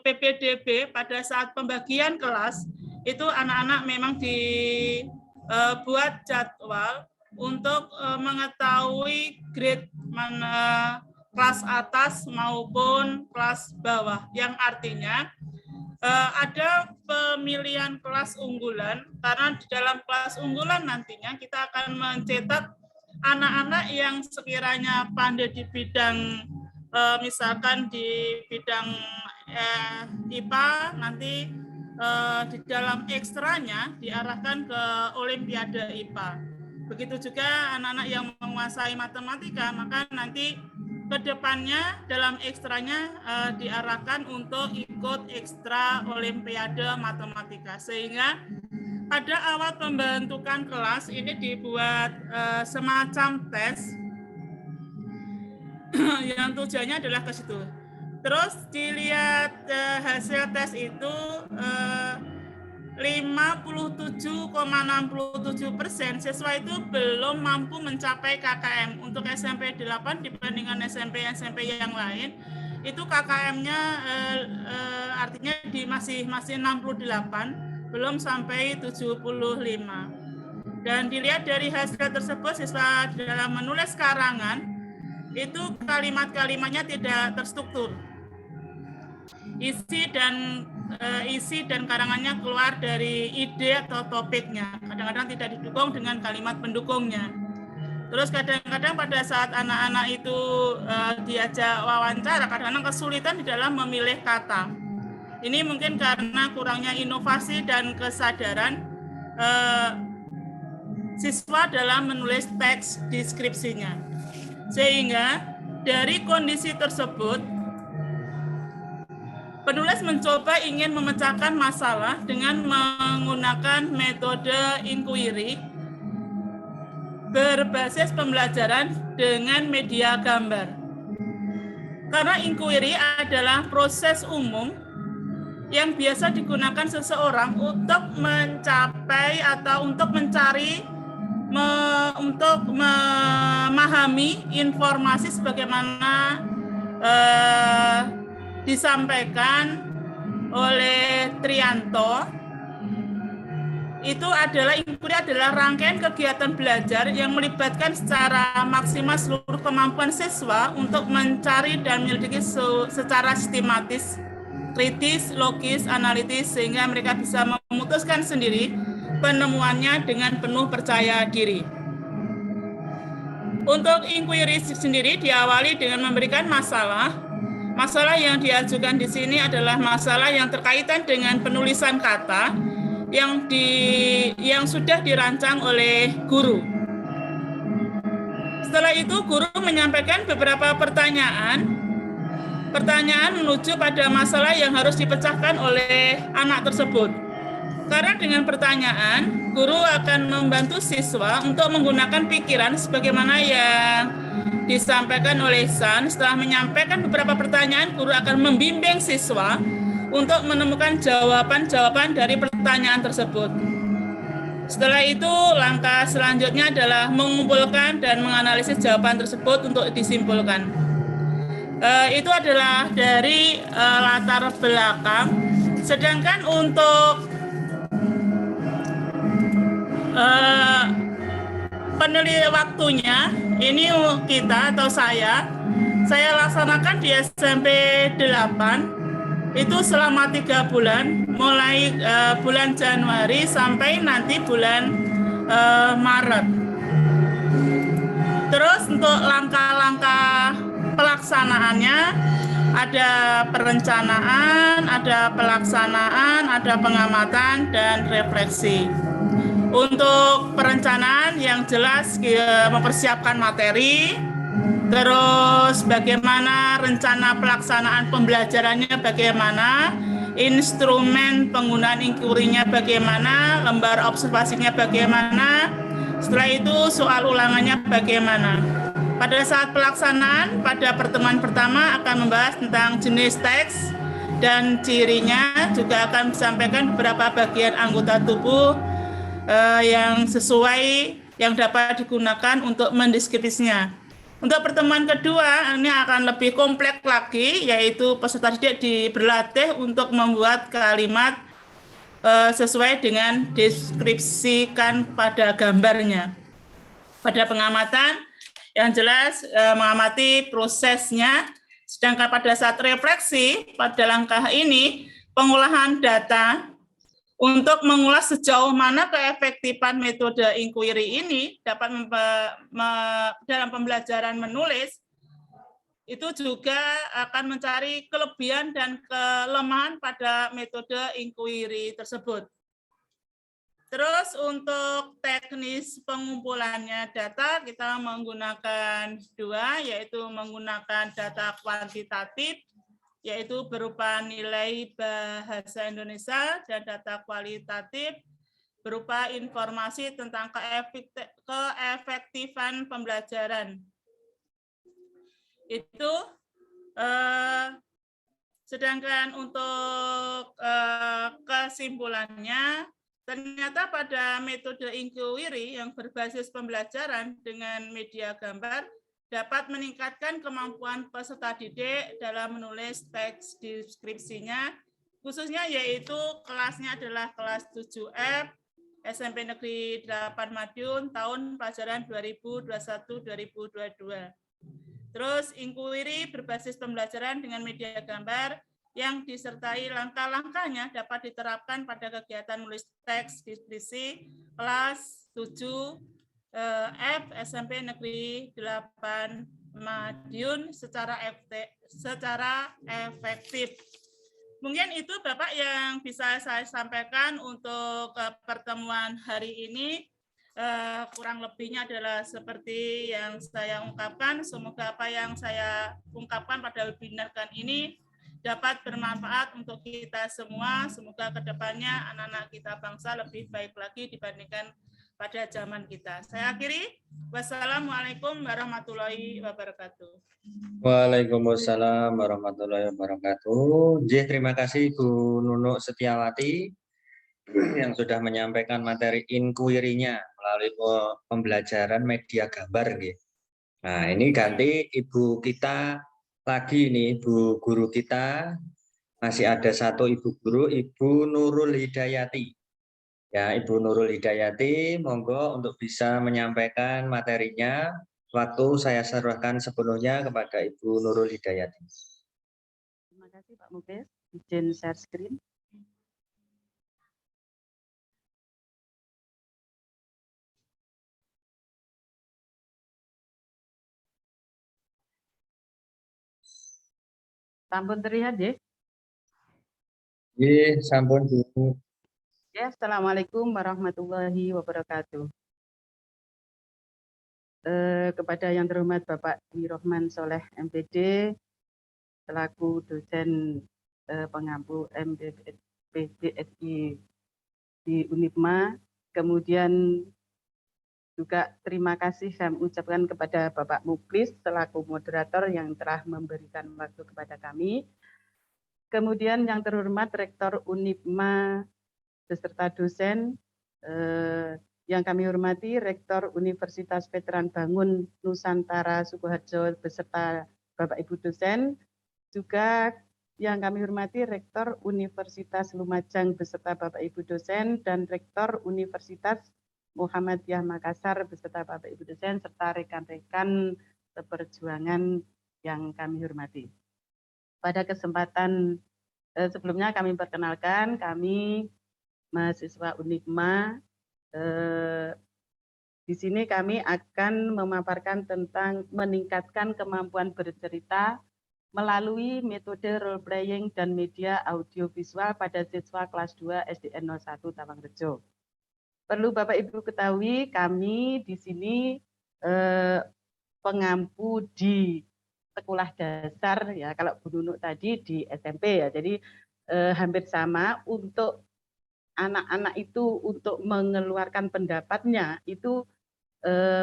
PPDB, pada saat pembagian kelas, itu anak-anak memang dibuat jadwal untuk mengetahui grade mana kelas atas maupun kelas bawah, yang artinya ada pemilihan kelas unggulan, karena di dalam kelas unggulan nantinya kita akan mencetak anak-anak yang sekiranya pandai di bidang misalkan di bidang IPA, nanti di dalam ekstranya diarahkan ke Olimpiade IPA. Begitu juga anak-anak yang menguasai matematika, maka nanti ke depannya dalam ekstranya diarahkan untuk ikut ekstra Olimpiade matematika. Sehingga pada awal pembentukan kelas ini dibuat semacam tes yang tujuannya adalah ke situ. Terus dilihat hasil tes itu 57,67% siswa itu belum mampu mencapai KKM. Untuk SMP 8 dibandingkan SMP yang lain, itu KKM-nya artinya masih 68, belum sampai 75. Dan dilihat dari hasil tersebut, siswa dalam menulis karangan, itu kalimat-kalimatnya tidak terstruktur. Isi dan karangannya keluar dari ide atau topiknya. Kadang-kadang tidak didukung dengan kalimat pendukungnya. Terus kadang-kadang pada saat anak-anak itu diajak wawancara, kadang-kadang kesulitan di dalam memilih kata. Ini mungkin karena kurangnya inovasi dan kesadaran siswa dalam menulis teks deskripsinya. Sehingga dari kondisi tersebut, penulis mencoba ingin memecahkan masalah dengan menggunakan metode inquiry berbasis pembelajaran dengan media gambar. Karena inquiry adalah proses umum yang biasa digunakan seseorang untuk mencapai atau untuk mencari, untuk memahami informasi sebagaimana disampaikan oleh Trianto. Itu adalah inquiry adalah rangkaian kegiatan belajar yang melibatkan secara maksimal seluruh kemampuan siswa untuk mencari dan menyelidiki secara sistematis, kritis, logis, analitis, sehingga mereka bisa memutuskan sendiri penemuannya dengan penuh percaya diri. Untuk inquiry sendiri diawali dengan memberikan masalah. Masalah yang diajukan di sini adalah masalah yang terkaitan dengan penulisan kata yang sudah dirancang oleh guru. Setelah itu guru menyampaikan beberapa pertanyaan menuju pada masalah yang harus dipecahkan oleh anak tersebut. Karena dengan pertanyaan, guru akan membantu siswa untuk menggunakan pikiran sebagaimana yang disampaikan oleh San. Setelah menyampaikan beberapa pertanyaan, guru akan membimbing siswa untuk menemukan jawaban-jawaban dari pertanyaan tersebut. Setelah itu, langkah selanjutnya adalah mengumpulkan dan menganalisis jawaban tersebut untuk disimpulkan. Itu adalah dari latar belakang. Sedangkan untuk penelitian waktunya, ini kita atau saya laksanakan di SMP 8 itu selama 3 bulan, mulai bulan Januari sampai nanti bulan Maret. Terus untuk langkah-langkah pelaksanaannya, ada perencanaan, ada pelaksanaan, ada pengamatan, dan refleksi. Untuk perencanaan yang jelas mempersiapkan materi, terus bagaimana rencana pelaksanaan pembelajarannya bagaimana, instrumen penggunaan inquiry-nya bagaimana, lembar observasinya bagaimana, setelah itu soal ulangannya bagaimana. Pada saat pelaksanaan, pada pertemuan pertama akan membahas tentang jenis teks dan cirinya, juga akan disampaikan beberapa bagian anggota tubuh yang sesuai yang dapat digunakan untuk mendeskripsinya. Untuk pertemuan kedua ini akan lebih kompleks lagi, yaitu peserta didik berlatih untuk membuat kalimat sesuai dengan deskripsikan pada gambarnya. Pada pengamatan yang jelas mengamati prosesnya, sedangkan pada saat refleksi pada langkah ini pengolahan data untuk mengulas sejauh mana keefektifan metode inquiry ini dapat dalam pembelajaran menulis itu juga akan mencari kelebihan dan kelemahan pada metode inquiry tersebut. Terus untuk teknis pengumpulannya data kita menggunakan dua, yaitu menggunakan data kuantitatif, yaitu berupa nilai bahasa Indonesia, dan data kualitatif berupa informasi tentang keefektifan pembelajaran. Itu sedangkan untuk kesimpulannya, ternyata pada metode inquiry yang berbasis pembelajaran dengan media gambar dapat meningkatkan kemampuan peserta didik dalam menulis teks deskripsinya, khususnya yaitu kelasnya adalah kelas 7F, SMP Negeri 8 Madiun, tahun pelajaran 2021-2022. Terus inquiry berbasis pembelajaran dengan media gambar yang disertai langkah-langkahnya dapat diterapkan pada kegiatan menulis teks deskripsi kelas 7F SMP Negeri 8 Madiun secara efektif. Mungkin itu Bapak yang bisa saya sampaikan untuk pertemuan hari ini. Kurang lebihnya adalah seperti yang saya ungkapkan. Semoga apa yang saya ungkapkan pada webinar ini dapat bermanfaat untuk kita semua. Semoga kedepannya anak-anak kita bangsa lebih baik lagi dibandingkan pada zaman kita. Saya akhiri. Wassalamualaikum warahmatullahi wabarakatuh. Waalaikumsalam warahmatullahi wabarakatuh. Terima kasih Bu Nunuk Setiawati yang sudah menyampaikan materi inquiry-nya melalui pembelajaran media gambar. Nah, ini ganti Ibu kita lagi nih, Ibu guru kita. Masih ada satu Ibu guru, Ibu Nurul Hidayati. Ya, Ibu Nurul Hidayati, monggo untuk bisa menyampaikan materinya. Waktu saya serahkan sepenuhnya kepada Ibu Nurul Hidayati. Terima kasih Pak Muklis. Izin share screen. Sampun terlihat ya? Iya, sampun Bu. Ya, Assalamualaikum warahmatullahi wabarakatuh. Kepada yang terhormat Bapak Dwi Rohman Soleh MPD, selaku dosen pengampu MPBSI di Unipma, kemudian juga terima kasih saya ucapkan kepada Bapak Muklis selaku moderator yang telah memberikan waktu kepada kami. Kemudian yang terhormat Rektor Unipma beserta dosen, yang kami hormati Rektor Universitas Veteran Bangun Nusantara Sukoharjo beserta Bapak Ibu dosen, juga yang kami hormati Rektor Universitas Lumajang beserta Bapak Ibu dosen, dan Rektor Universitas Muhammadiyah Makassar beserta Bapak Ibu dosen, serta rekan-rekan seperjuangan yang kami hormati. Pada kesempatan sebelumnya kami perkenalkan, kami mahasiswa Unipma. Di sini kami akan memaparkan tentang meningkatkan kemampuan bercerita melalui metode role playing dan media audiovisual pada siswa kelas 2 SDN 01 Tawangrejo. Perlu Bapak Ibu ketahui, kami di sini pengampu di sekolah dasar ya, kalau Bu Nunuk tadi di SMP ya. Jadi hampir sama. Untuk anak-anak itu untuk mengeluarkan pendapatnya itu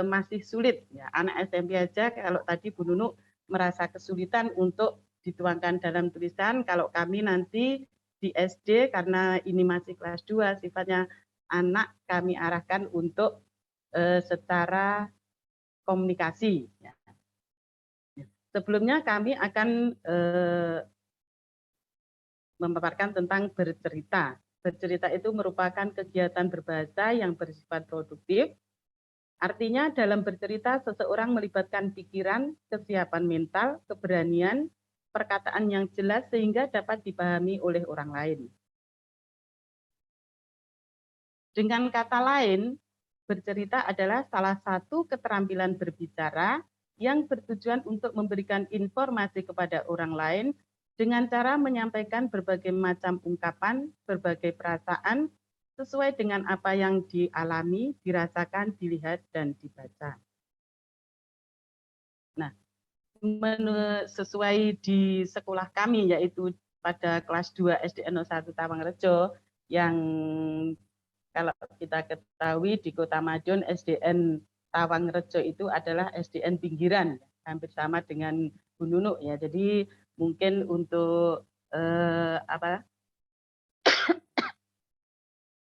masih sulit ya. Anak SMP aja kalau tadi Bu Nunuk merasa kesulitan untuk dituangkan dalam tulisan. Kalau kami nanti di SD karena ini masih kelas 2 sifatnya anak, kami arahkan untuk secara komunikasi. Ya. Sebelumnya kami akan memaparkan tentang bercerita. Bercerita itu merupakan kegiatan berbahasa yang bersifat produktif. Artinya dalam bercerita seseorang melibatkan pikiran, kesiapan mental, keberanian, perkataan yang jelas sehingga dapat dipahami oleh orang lain. Dengan kata lain, bercerita adalah salah satu keterampilan berbicara yang bertujuan untuk memberikan informasi kepada orang lain dengan cara menyampaikan berbagai macam ungkapan, berbagai perasaan, sesuai dengan apa yang dialami, dirasakan, dilihat, dan dibaca. Nah, sesuai di sekolah kami, yaitu pada kelas 2 SDN 01 Tawangrejo, yang kalau kita ketahui di Kota Madiun SDN Tawangrejo itu adalah SDN pinggiran, hampir sama dengan Bu Nunuk ya. Jadi mungkin untuk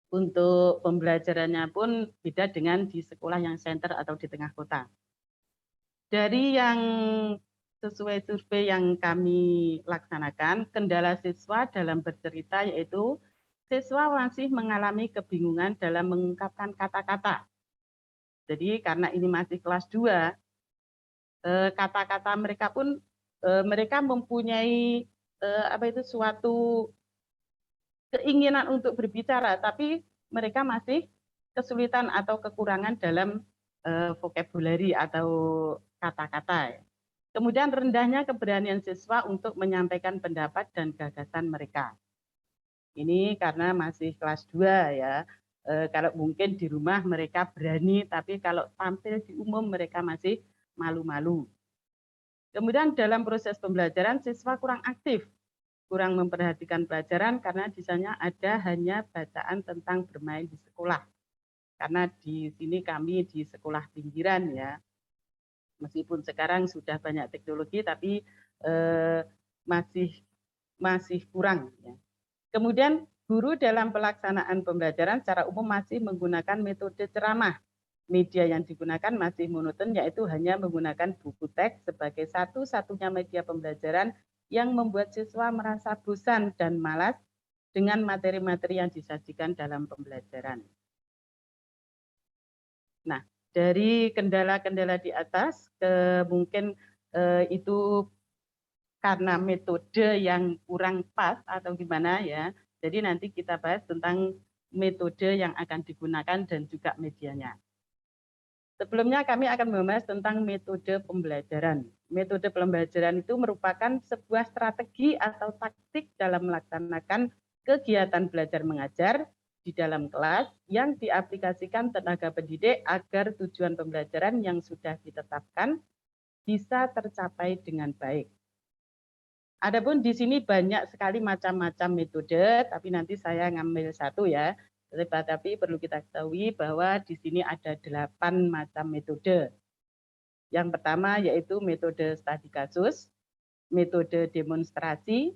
untuk pembelajarannya pun beda dengan di sekolah yang center atau di tengah kota. Dari yang sesuai survei yang kami laksanakan, kendala siswa dalam bercerita yaitu siswa masih mengalami kebingungan dalam mengungkapkan kata-kata. Jadi karena ini masih kelas 2, kata-kata mereka pun mereka mempunyai suatu keinginan untuk berbicara, tapi mereka masih kesulitan atau kekurangan dalam vocabulary atau kata-kata. Kemudian rendahnya keberanian siswa untuk menyampaikan pendapat dan gagasan mereka. Ini karena masih kelas 2 ya. Kalau mungkin di rumah mereka berani, tapi kalau tampil di umum mereka masih malu-malu. Kemudian dalam proses pembelajaran siswa kurang aktif, kurang memperhatikan pelajaran karena di sana ada hanya bacaan tentang bermain di sekolah. Karena di sini kami di sekolah pinggiran ya. Meskipun sekarang sudah banyak teknologi, tapi masih kurang. Ya. Kemudian guru dalam pelaksanaan pembelajaran secara umum masih menggunakan metode ceramah. Media yang digunakan masih monoton, yaitu hanya menggunakan buku teks sebagai satu-satunya media pembelajaran yang membuat siswa merasa bosan dan malas dengan materi-materi yang disajikan dalam pembelajaran. Nah, dari kendala-kendala di atas, mungkin itu karena metode yang kurang pas atau gimana ya. Jadi nanti kita bahas tentang metode yang akan digunakan dan juga medianya. Sebelumnya kami akan membahas tentang metode pembelajaran. Metode pembelajaran itu merupakan sebuah strategi atau taktik dalam melaksanakan kegiatan belajar mengajar di dalam kelas yang diaplikasikan tenaga pendidik agar tujuan pembelajaran yang sudah ditetapkan bisa tercapai dengan baik. Adapun di sini banyak sekali macam-macam metode, tapi nanti saya ngambil satu ya. Tetapi perlu kita ketahui bahwa di sini ada 8 macam metode. Yang pertama yaitu metode studi kasus, metode demonstrasi,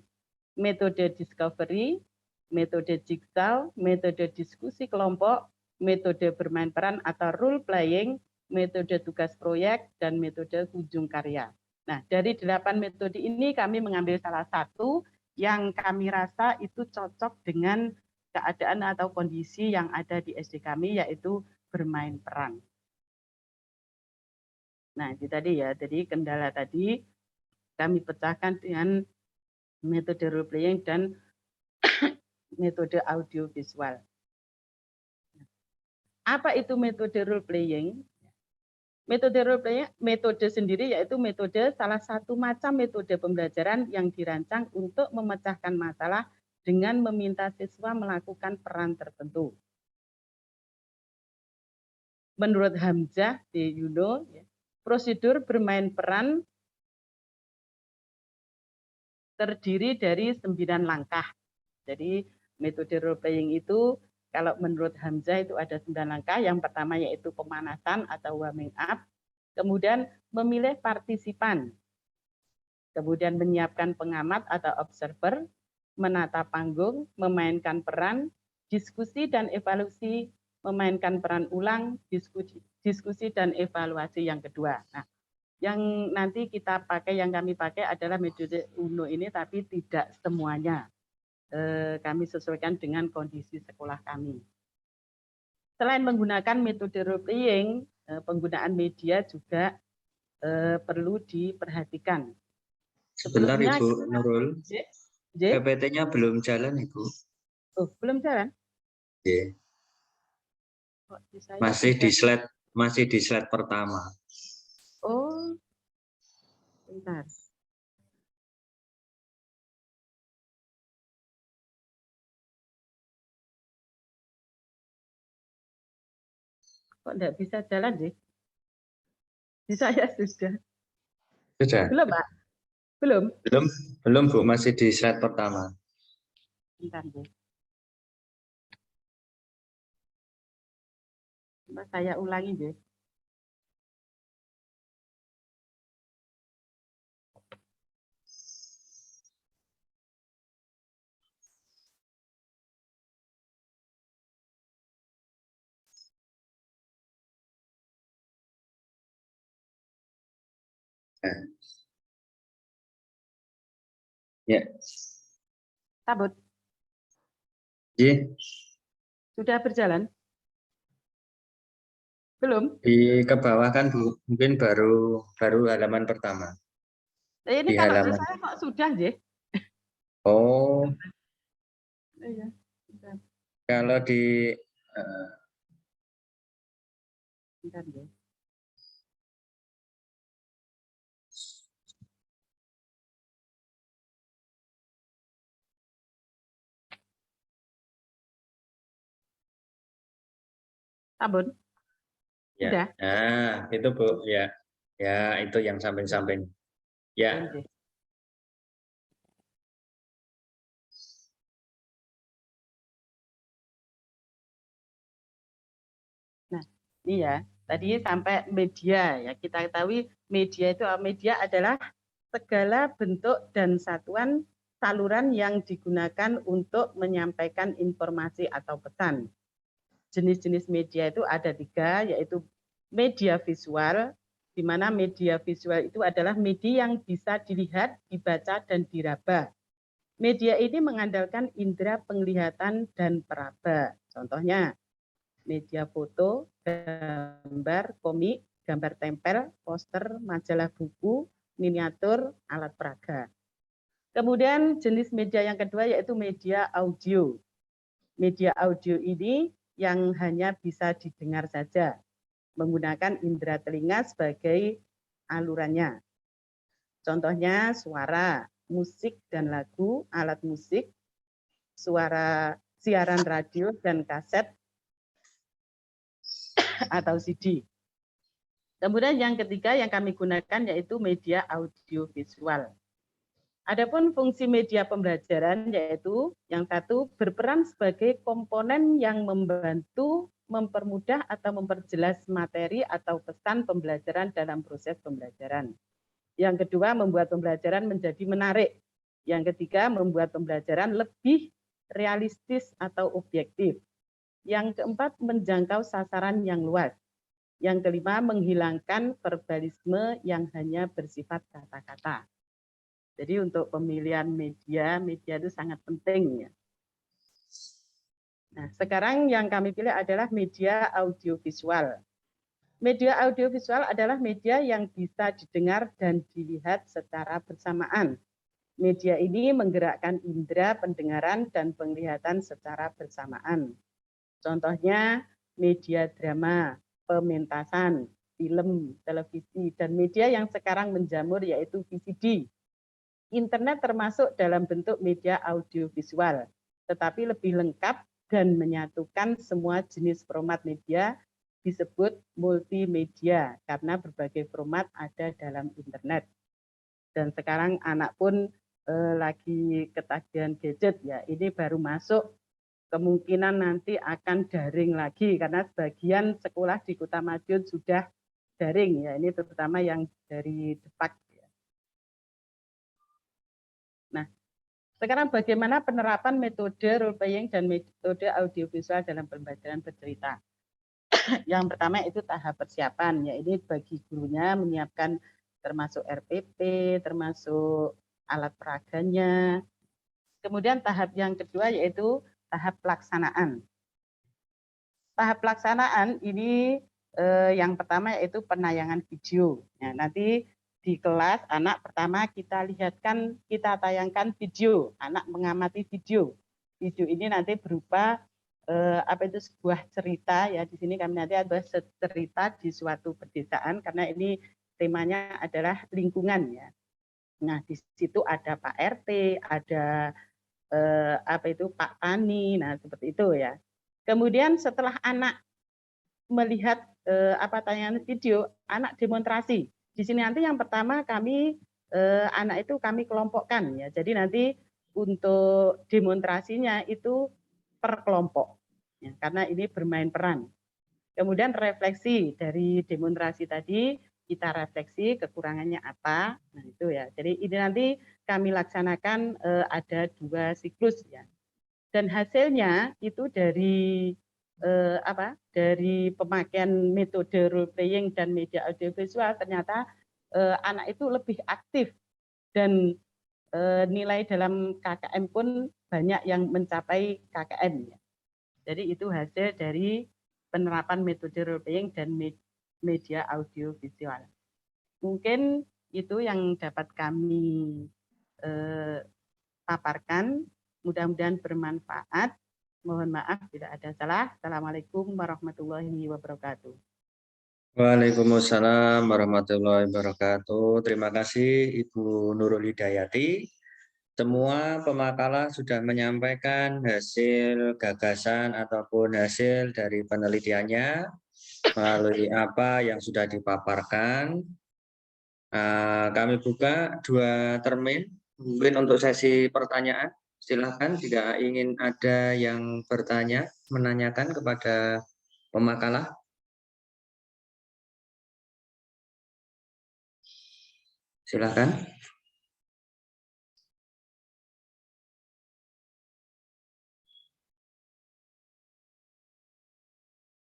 metode discovery, metode jigsaw, metode diskusi kelompok, metode bermain peran atau role playing, metode tugas proyek, dan metode kunjung karya. Nah, dari 8 metode ini kami mengambil salah satu yang kami rasa itu cocok dengan keadaan atau kondisi yang ada di SD kami, yaitu bermain peran. Nah, itu tadi ya, jadi kendala tadi kami pecahkan dengan metode role playing dan metode audio visual. Apa itu metode role playing? Metode role playing, metode sendiri yaitu metode salah satu macam metode pembelajaran yang dirancang untuk memecahkan masalah dengan meminta siswa melakukan peran tertentu. Menurut Hamzah di Yuno, prosedur bermain peran terdiri dari 9 langkah. Jadi metode role playing itu kalau menurut Hamzah itu ada 9 langkah. Yang pertama yaitu pemanasan atau warming up, kemudian memilih partisipan, kemudian menyiapkan pengamat atau observer, menata panggung, memainkan peran, diskusi dan evaluasi, memainkan peran ulang, diskusi dan evaluasi yang kedua. Nah, yang nanti kita pakai, yang kami pakai adalah metode UNO ini, tapi tidak semuanya. Kami sesuaikan dengan kondisi sekolah kami. Selain menggunakan metode role playing, penggunaan media juga perlu diperhatikan. Sebentar Ibu Nurul, PPT-nya belum jalan Ibu. Oh, belum jalan? Yeah. Masih di slide pertama. Oh, Bentar. Kok enggak bisa jalan deh? Di saya sudah. Sudah? Belum, Pak? Belum? Belum Bu, masih di slide pertama. Bentar deh. Coba saya ulangi deh. Ya. Tabut, Ji, sudah berjalan? Belum? ke bawah kan Bu, mungkin baru halaman pertama. Ini Di kalau di halaman. saya kok sudah deh. Oh, Iya. Bentar, kalau di bentar deh. Tabun? ya. Sudah? Nah, itu Bu, ya. Ya, itu yang samping-samping. Ya. Oke. Nah, ini ya. Tadi sampai media ya. Kita ketahui media adalah segala bentuk dan satuan saluran yang digunakan untuk menyampaikan informasi atau pesan. Jenis-jenis media itu ada 3, yaitu media visual, di mana media visual itu adalah media yang bisa dilihat, dibaca, dan diraba. Media ini mengandalkan indera penglihatan dan peraba. Contohnya, media foto, gambar, komik, gambar tempel, poster, majalah buku, miniatur, alat peraga. Kemudian jenis media yang kedua yaitu media audio. Media audio ini yang hanya bisa didengar saja, menggunakan indera telinga sebagai alurannya. Contohnya suara, musik dan lagu, alat musik, suara siaran radio dan kaset atau CD. Kemudian yang ketiga yang kami gunakan yaitu media audiovisual. Adapun fungsi media pembelajaran yaitu yang satu berperan sebagai komponen yang membantu mempermudah atau memperjelas materi atau pesan pembelajaran dalam proses pembelajaran. Yang kedua membuat pembelajaran menjadi menarik. Yang ketiga membuat pembelajaran lebih realistis atau objektif. Yang keempat menjangkau sasaran yang luas. Yang kelima menghilangkan verbalisme yang hanya bersifat kata-kata. Jadi untuk pemilihan media itu sangat penting. Ya. Nah, sekarang yang kami pilih adalah media audiovisual. Media audiovisual adalah media yang bisa didengar dan dilihat secara bersamaan. Media ini menggerakkan indera pendengaran dan penglihatan secara bersamaan. Contohnya media drama, pementasan, film, televisi, dan media yang sekarang menjamur yaitu VCD. Internet termasuk dalam bentuk media audiovisual, tetapi lebih lengkap dan menyatukan semua jenis format media disebut multimedia karena berbagai format ada dalam internet. Dan sekarang anak pun lagi ketagihan gadget ya, ini baru masuk kemungkinan nanti akan daring lagi karena sebagian sekolah di Kota Madiun sudah daring ya, ini terutama yang dari Depak. Nah, sekarang bagaimana penerapan metode role playing dan metode audiovisual dalam pembelajaran bercerita? Yang pertama itu tahap persiapan, ya ini bagi gurunya menyiapkan termasuk RPP, termasuk alat peraganya. Kemudian tahap yang kedua yaitu tahap pelaksanaan. Tahap pelaksanaan ini yang pertama yaitu penayangan video. Nah, nanti di kelas anak pertama kita lihatkan, kita tayangkan video, anak mengamati video. Video ini nanti berupa sebuah cerita ya, di sini kami nanti ada cerita di suatu pedesaan karena ini temanya adalah lingkungan ya. Nah, di situ ada Pak RT, ada Pak Tani, nah seperti itu ya. Kemudian setelah anak melihat tayangan video, anak demonstrasi. Di sini nanti yang pertama kami anak itu kami kelompokkan ya. Jadi nanti untuk demonstrasinya itu per kelompok, ya, karena ini bermain peran. Kemudian refleksi dari demonstrasi tadi, kita refleksi kekurangannya apa, nah itu ya. Jadi ini nanti kami laksanakan ada 2 siklus ya. Dan hasilnya itu dari dari pemakaian metode role playing dan media audiovisual ternyata anak itu lebih aktif dan nilai dalam KKM pun banyak yang mencapai KKM ya. Jadi itu hasil dari penerapan metode role playing dan media audiovisual. Mungkin itu yang dapat kami paparkan. Mudah-mudahan bermanfaat. Mohon maaf bila ada salah. Assalamualaikum warahmatullahi wabarakatuh. Waalaikumsalam warahmatullahi wabarakatuh. Terima kasih Ibu Nurul Hidayati. Semua pemakalah sudah menyampaikan hasil gagasan ataupun hasil dari penelitiannya melalui apa yang sudah dipaparkan. Kami buka 2 termin mungkin untuk sesi pertanyaan. Silakan jika ingin ada yang bertanya, menanyakan kepada pemakalah. Silakan.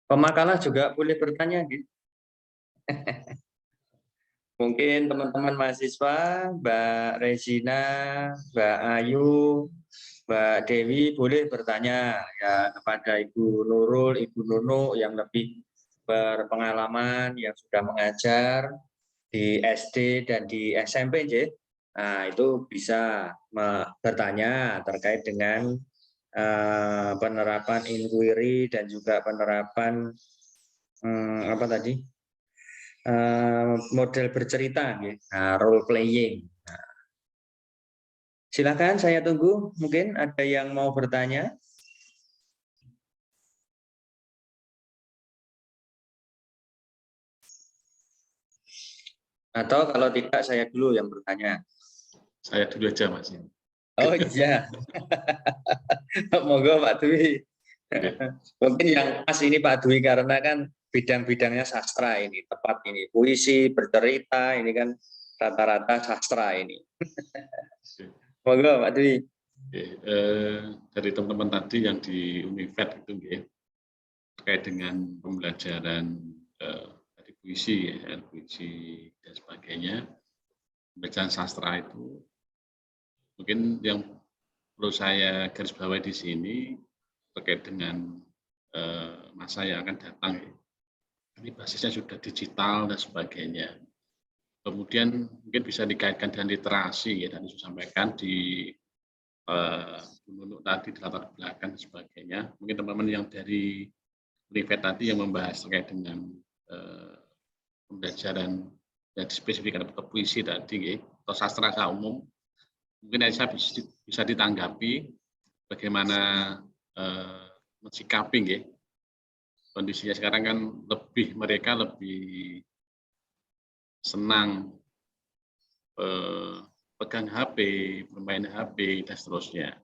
Pemakalah juga boleh bertanya, gitu. Mungkin teman-teman mahasiswa, Mbak Regina, Mbak Ayu, Mbak Dewi boleh bertanya ya kepada Ibu Nurul, Ibu Nunu yang lebih berpengalaman, yang sudah mengajar di SD dan di SMP, nah, itu bisa bertanya terkait dengan penerapan inquiry dan juga penerapan model bercerita, role playing. Nah, silakan, saya tunggu. Mungkin ada yang mau bertanya. Atau kalau tidak, saya dulu yang bertanya. Saya dulu aja, Mas. Oh iya. Monggo Pak Dwi. Mungkin yang pas ini Pak Dwi karena kan bidang-bidangnya sastra ini, tepat ini. Puisi, bercerita, ini kan rata-rata sastra ini. Monggo Pak Dwi. Dari teman-teman tadi yang di Univet itu terkait dengan pembelajaran dari puisi, puisi dan sebagainya, pembelajaran sastra itu mungkin yang perlu saya garis bawahi di sini terkait dengan masa yang akan datang. Ini basisnya sudah digital dan sebagainya. Kemudian mungkin bisa dikaitkan dengan literasi ya, dan disampaikan di tadi di latar belakang dan sebagainya. Mungkin teman-teman yang dari Univet tadi yang membahas terkait dengan pembelajaran yang dispesifikkan atau puisi tadi atau sastra secara umum, mungkin saya bisa ditanggapi bagaimana mensikapi kondisinya sekarang kan mereka lebih senang pegang HP, bermain HP dan seterusnya.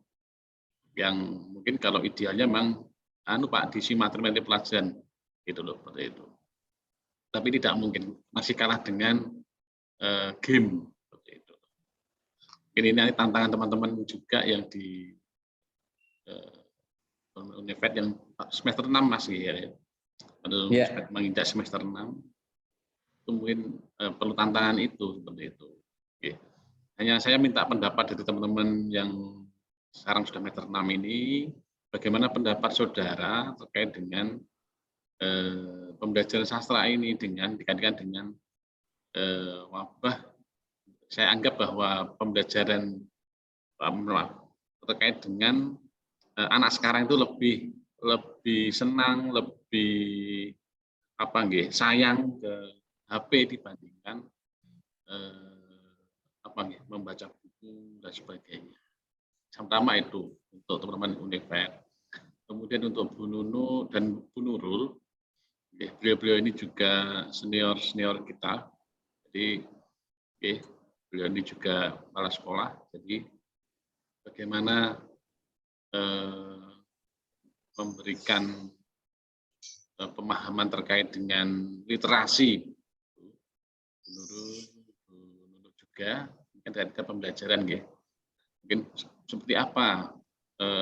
Yang mungkin kalau idealnya memang Pak diisi materi pelajaran gitu loh, seperti itu. Tapi tidak mungkin, masih kalah dengan game seperti itu. Ini tantangan teman-teman juga yang di Univet yang semester 6 masih ya. Menginjak semester 6 itu mungkin perlu tantangan itu seperti itu. Oke. Hanya saya minta pendapat dari teman-teman yang sekarang sudah semester 6 ini, bagaimana pendapat saudara terkait dengan pembelajaran sastra ini dikaitkan dengan wabah. Saya anggap bahwa pembelajaran terkait dengan anak sekarang itu lebih senang, lebih sayang ke HP dibandingkan membaca buku dan sebagainya. Yang pertama itu untuk teman-teman Unifed. Kemudian untuk Bu Nunu dan Bu Nurul, beliau-beliau ini juga senior kita. Jadi beliau ini juga kepala sekolah. Jadi bagaimana memberikan pemahaman terkait dengan literasi. Bu Nurul juga terkait pembelajaran, mungkin seperti apa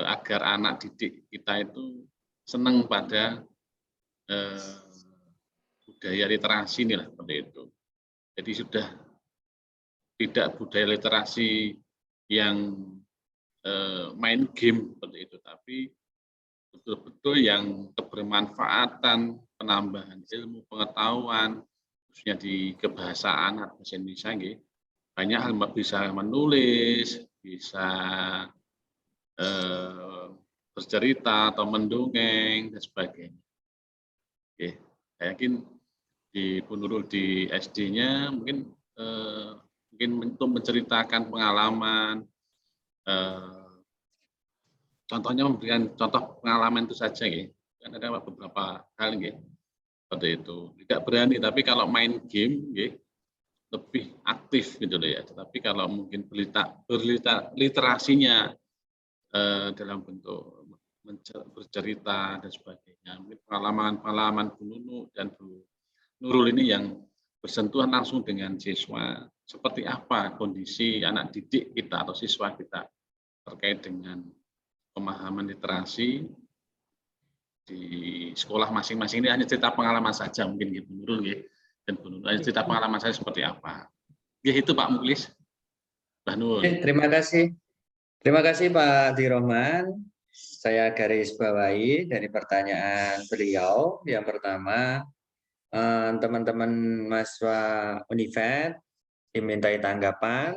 agar anak didik kita itu senang pada budaya literasi inilah seperti itu. Jadi sudah tidak budaya literasi yang main game seperti itu, tapi betul-betul yang kebermanfaatan, penambahan ilmu pengetahuan, khususnya di kebahasaan atau bahasa Indonesia, banyak hal bisa menulis, bisa bercerita atau mendongeng dan sebagainya. Saya yakin di Bu Nurul di SD-nya mungkin untuk menceritakan pengalaman, contohnya memberikan contoh pengalaman itu saja, kan ada beberapa hal, seperti itu. Tidak berani, tapi kalau main game, lebih aktif gitu ya. Tetapi kalau mungkin literasinya dalam bentuk bercerita dan sebagainya, mungkin pengalaman Bu Nunu dan Bu Nurul ini yang bersentuhan langsung dengan siswa, seperti apa kondisi anak didik kita atau siswa kita terkait dengan pemahaman literasi di sekolah masing-masing. Ini hanya cerita pengalaman saja mungkin Bu Nurul dan Bu Nurul, hanya cerita pengalaman saya seperti apa. Itu Pak Muklis. Mbak Nur. Terima kasih. Terima kasih Pak Dirahman. Saya garis bawahi dari pertanyaan beliau. Yang pertama, teman-teman mahasiswa Unifed dimintai tanggapan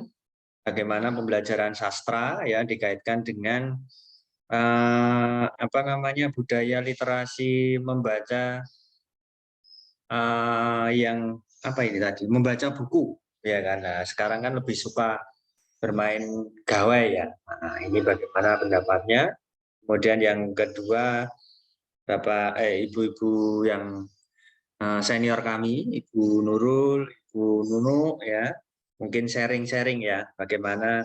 bagaimana pembelajaran sastra ya dikaitkan dengan budaya literasi membaca yang membaca buku ya kan. Nah, sekarang kan lebih suka bermain gawai ya. Nah, ini bagaimana pendapatnya? Kemudian yang kedua, ibu-ibu yang senior kami, Ibu Nurul, Ibu Nunu ya, mungkin sharing-sharing ya bagaimana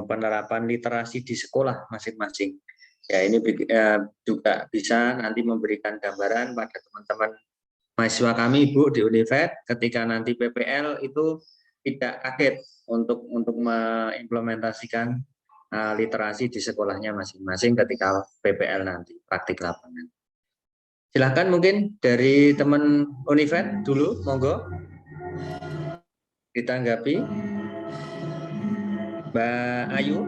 penerapan literasi di sekolah masing-masing. Ya, ini juga bisa nanti memberikan gambaran pada teman-teman mahasiswa kami Ibu di Unifed ketika nanti PPL itu tidak kaget untuk mengimplementasikan literasi di sekolahnya masing-masing ketika PPL nanti praktik lapangan. Silakan mungkin dari teman Unifed dulu, monggo ditanggapi, Mbak Ayu.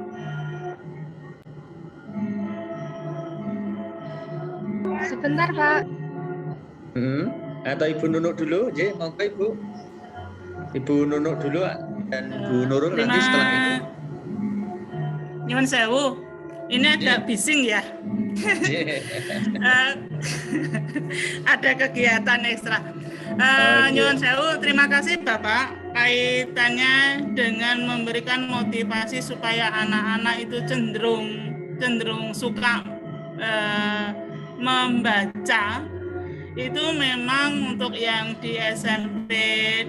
Sebentar Pak. Atau Ibu Nunuk dulu, monggo Ibu. Ibu Nunuk dulu dan Bu Nurul nanti setelah itu. Nyuwun sewu, ini agak bising ya. Ada kegiatan ekstra. Nyuwun sewu, terima kasih Bapak. Kaitannya dengan memberikan motivasi supaya anak-anak itu cenderung suka membaca. Itu memang untuk yang di SMP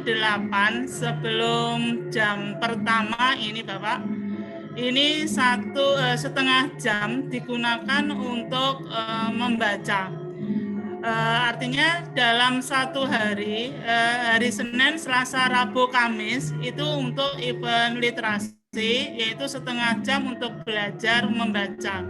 8 sebelum jam pertama ini Bapak, ini 1,5 jam digunakan untuk membaca. Artinya dalam satu hari, hari Senin, Selasa, Rabu, Kamis itu untuk event literasi, yaitu 1,5 jam untuk belajar membaca.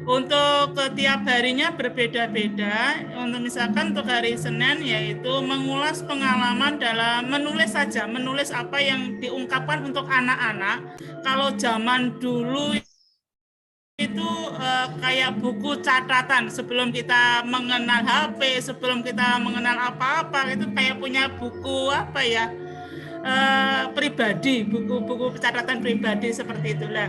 Untuk setiap harinya berbeda-beda. Untuk misalkan untuk hari Senin yaitu mengulas pengalaman dalam menulis saja, menulis apa yang diungkapkan untuk anak-anak. Kalau zaman dulu itu kayak buku catatan, sebelum kita mengenal HP, sebelum kita mengenal apa-apa, itu kayak punya buku pribadi, buku-buku catatan pribadi seperti itulah.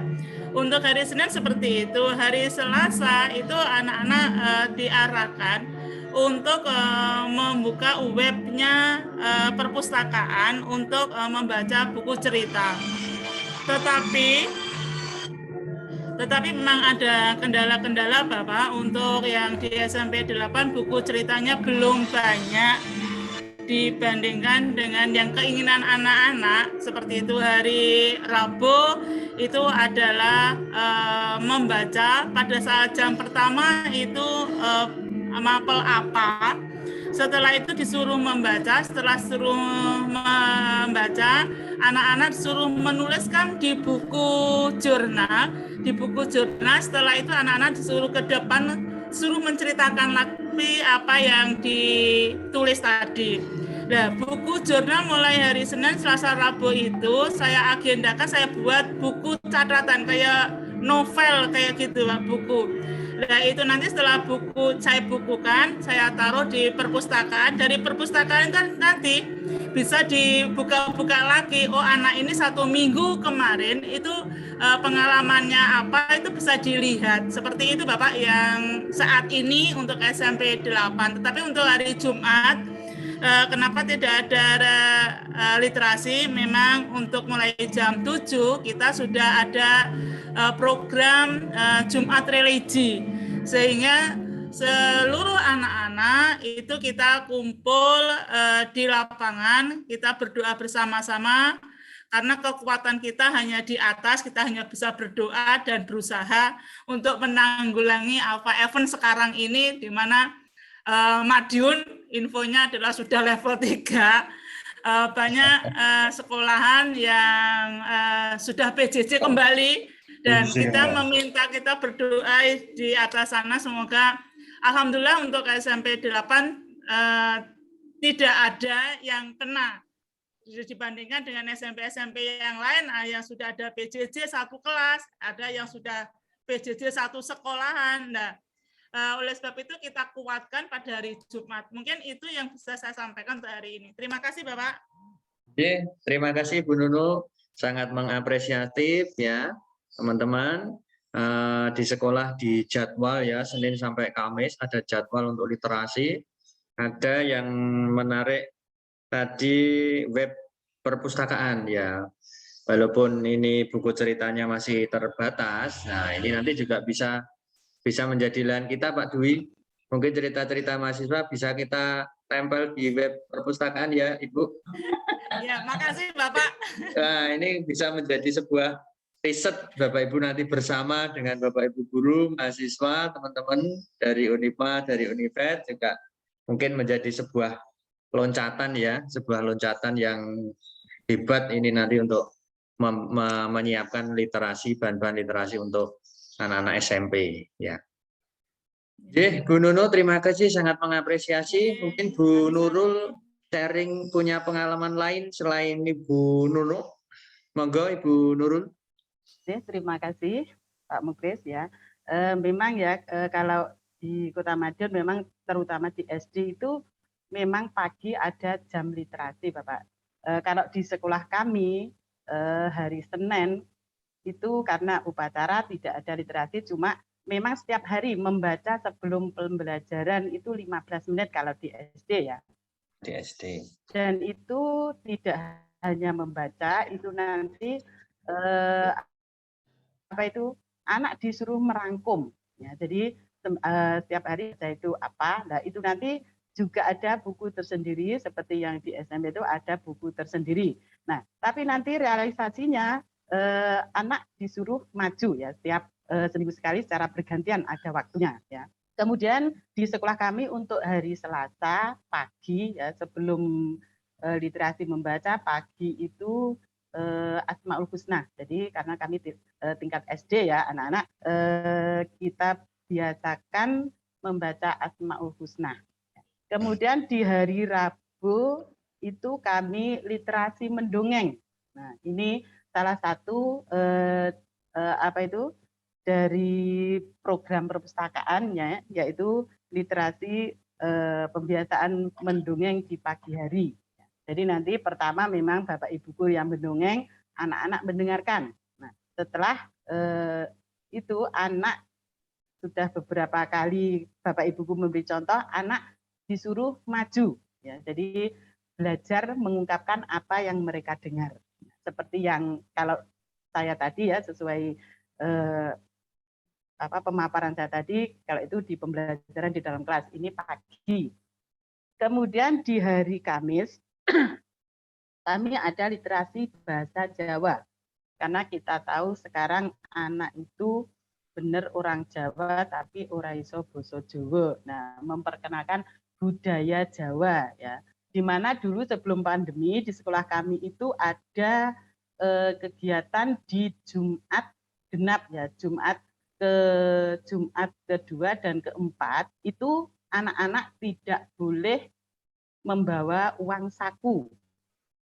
Untuk hari Senin seperti itu. Hari Selasa itu anak-anak diarahkan untuk membuka webnya perpustakaan untuk membaca buku cerita. Tetapi memang ada kendala-kendala Bapak untuk yang di SMP 8 buku ceritanya belum banyak dibandingkan dengan yang keinginan anak-anak. Seperti itu hari Rabu itu adalah membaca pada saat jam pertama itu mapel apa. Setelah itu disuruh membaca, setelah suruh membaca, anak-anak disuruh menuliskan di buku jurnal. Di buku jurnal, setelah itu anak-anak disuruh ke depan, suruh menceritakan lagi apa yang ditulis tadi. Nah, buku jurnal mulai hari Senin, Selasa, Rabu itu saya agendakan, saya buat buku catatan kayak novel kayak gitu Pak, buku. Nah, itu nanti setelah buku saya bukukan, saya taruh di perpustakaan. Dari perpustakaan kan nanti bisa dibuka-buka lagi. Oh, anak ini 1 minggu kemarin itu pengalamannya apa, itu bisa dilihat. Seperti itu Bapak yang saat ini untuk SMP 8. Tetapi untuk hari Jumat, kenapa tidak ada literasi? Memang untuk mulai jam 7 kita sudah ada program Jumat Religi, sehingga seluruh anak-anak itu kita kumpul di lapangan, kita berdoa bersama-sama, karena kekuatan kita hanya di atas, kita hanya bisa berdoa dan berusaha untuk menanggulangi Alpha Event sekarang ini, di mana Madiun infonya adalah sudah level 3, banyak sekolahan yang sudah PJJ kembali, dan kita meminta, kita berdoa di atas sana, semoga alhamdulillah untuk SMP 8 tidak ada yang kena dibandingkan dengan SMP-SMP yang lain yang sudah ada PJJ 1 kelas, ada yang sudah PJJ 1 sekolahan. Nah, oleh sebab itu kita kuatkan pada hari Jumat. Mungkin itu yang bisa saya sampaikan untuk hari ini. Terima kasih Bapak. Oke, terima kasih Bu Nunu, sangat mengapresiatif ya teman-teman. Di sekolah di jadwal ya, Senin sampai Kamis ada jadwal untuk literasi. Ada yang menarik tadi web perpustakaan ya, walaupun ini buku ceritanya masih terbatas. Nah, ini nanti juga bisa menjadi lahan kita Pak Dwi. Mungkin cerita-cerita mahasiswa bisa kita tempel di web perpustakaan ya Ibu. Ya, makasih Bapak. Nah, ini bisa menjadi sebuah riset Bapak Ibu nanti bersama dengan Bapak Ibu guru, mahasiswa, teman-teman dari Unipma, dari Unifed juga mungkin menjadi sebuah loncatan ya, sebuah loncatan yang hebat ini nanti untuk menyiapkan literasi, bahan-bahan literasi untuk anak-anak SMP ya. Bu Nunu, terima kasih, sangat mengapresiasi. Mungkin Bu Nurul sharing punya pengalaman lain selain Ibu Nunu. Monggo Ibu Nurul. Terima kasih Pak Muklis ya. Memang ya kalau di Kota Madiun memang terutama di SD itu memang pagi ada jam literasi Bapak. Kalau di sekolah kami hari Senin itu karena upacara tidak ada literasi, cuma memang setiap hari membaca sebelum pembelajaran itu 15 menit kalau di SD ya. Di SD. Dan itu tidak hanya membaca, itu nanti anak disuruh merangkum ya. Jadi setiap hari ada itu apa, nah itu nanti juga ada buku tersendiri seperti yang di SMP itu ada buku tersendiri. Nah, tapi nanti realisasinya anak disuruh maju ya, setiap seminggu sekali secara bergantian ada waktunya ya. Kemudian di sekolah kami untuk hari Selasa pagi ya, sebelum literasi membaca pagi itu Asmaul Husna. Jadi karena kami tingkat SD ya anak-anak, kita biasakan membaca Asmaul Husna. Kemudian di hari Rabu itu kami literasi mendongeng. Nah, ini salah satu dari program perpustakaannya, yaitu literasi pembiasaan mendongeng di pagi hari. Jadi nanti pertama memang Bapak Ibu guru yang mendongeng, anak-anak mendengarkan. Nah, setelah itu anak sudah beberapa kali Bapak Ibu guru memberi contoh, anak disuruh maju. Ya, jadi belajar mengungkapkan apa yang mereka dengar. Seperti yang kalau saya tadi ya sesuai pemaparan saya tadi, kalau itu di pembelajaran di dalam kelas ini pagi. Kemudian di hari Kamis kami ada literasi bahasa Jawa. Karena kita tahu sekarang anak itu benar orang Jawa tapi ora iso basa Jawa. Nah, memperkenalkan budaya Jawa ya. Di mana dulu sebelum pandemi di sekolah kami itu ada kegiatan di Jumat genap ya, Jumat kedua dan keempat itu anak-anak tidak boleh membawa uang saku.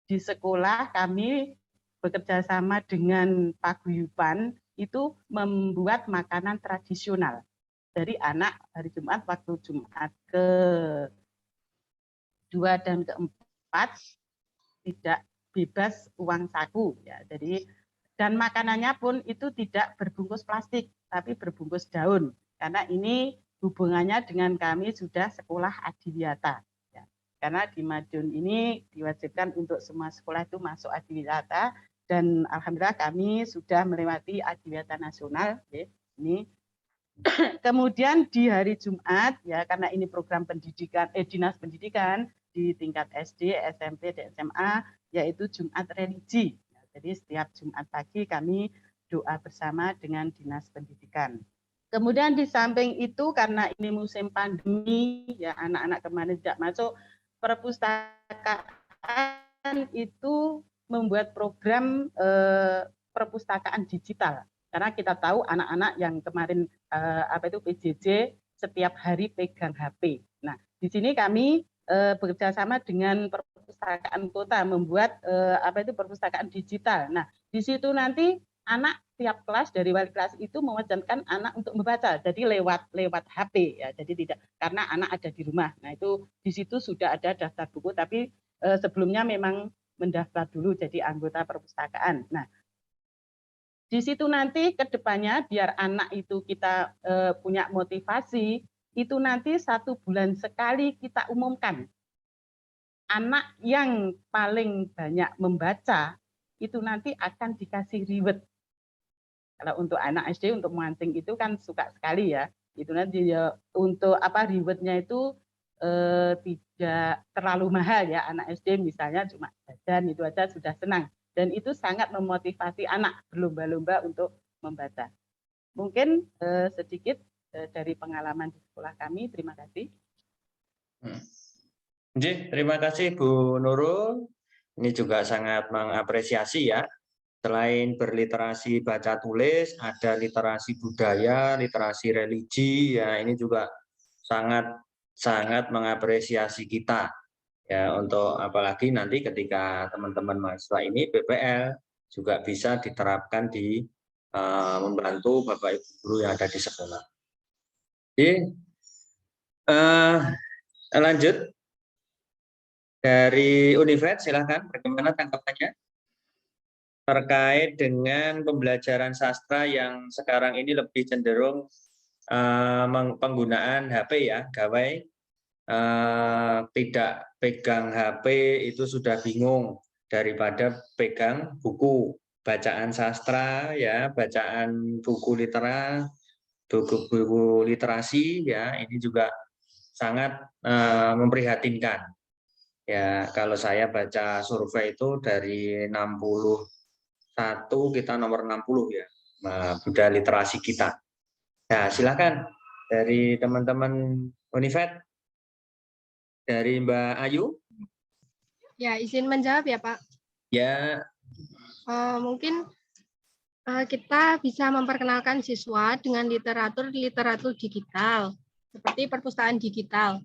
Di sekolah kami bekerja sama dengan paguyuban itu membuat makanan tradisional. Dari anak hari Jumat, waktu Jumat kedua dan keempat tidak bebas uang saku ya. Jadi dan makanannya pun itu tidak berbungkus plastik tapi berbungkus daun karena ini hubungannya dengan kami sudah sekolah adiwiyata. Karena di Madiun ini diwajibkan untuk semua sekolah itu masuk adiwiyata dan alhamdulillah kami sudah melewati adiwiyata nasional ya. Ini kemudian di hari Jumat ya karena ini program pendidikan dinas pendidikan di tingkat SD, SMP, dan SMA yaitu Jumat religi. Jadi setiap Jumat pagi kami doa bersama dengan dinas pendidikan. Kemudian di samping itu karena ini musim pandemi ya anak-anak kemarin tidak masuk, perpustakaan itu membuat program perpustakaan digital karena kita tahu anak-anak yang kemarin PJJ setiap hari pegang HP. Nah, di sini kami bekerja sama dengan perpustakaan kota membuat perpustakaan digital. Nah, di situ nanti anak tiap kelas dari wali kelas itu mewajibkan anak untuk membaca, jadi lewat HP ya, jadi tidak karena anak ada di rumah. Nah itu di situ sudah ada daftar buku, tapi sebelumnya memang mendaftar dulu jadi anggota perpustakaan. Nah di situ nanti kedepannya biar anak itu kita punya motivasi, itu nanti 1 bulan sekali kita umumkan anak yang paling banyak membaca itu nanti akan dikasih reward. Kalau untuk anak SD untuk memancing itu kan suka sekali ya. Itu nanti ya untuk rewardnya itu tidak terlalu mahal ya. Anak SD misalnya cuma jajan itu aja sudah senang. Dan itu sangat memotivasi anak berlomba-lomba untuk membaca. Mungkin sedikit dari pengalaman di sekolah kami. Terima kasih. Terima kasih Bu Nurul. Ini juga sangat mengapresiasi ya. Selain berliterasi baca tulis, ada literasi budaya, literasi religi, ya ini juga sangat mengapresiasi kita ya untuk apalagi nanti ketika teman-teman mahasiswa ini PPL juga bisa diterapkan di membantu Bapak Ibu guru yang ada di sekolah. Oke, lanjut dari Univet, silakan bagaimana tanggapannya terkait dengan pembelajaran sastra yang sekarang ini lebih cenderung penggunaan HP ya, gawai tidak pegang HP itu sudah bingung daripada pegang buku bacaan sastra ya, bacaan buku buku literasi ya, ini juga sangat memprihatinkan ya. Kalau saya baca survei itu dari 61 kita nomor 60 ya, budaya literasi kita. Nah, silakan dari teman-teman Univet, dari Mbak Ayu. Ya, izin menjawab ya Pak. Ya. Mungkin kita bisa memperkenalkan siswa dengan literatur digital, seperti perpustakaan digital,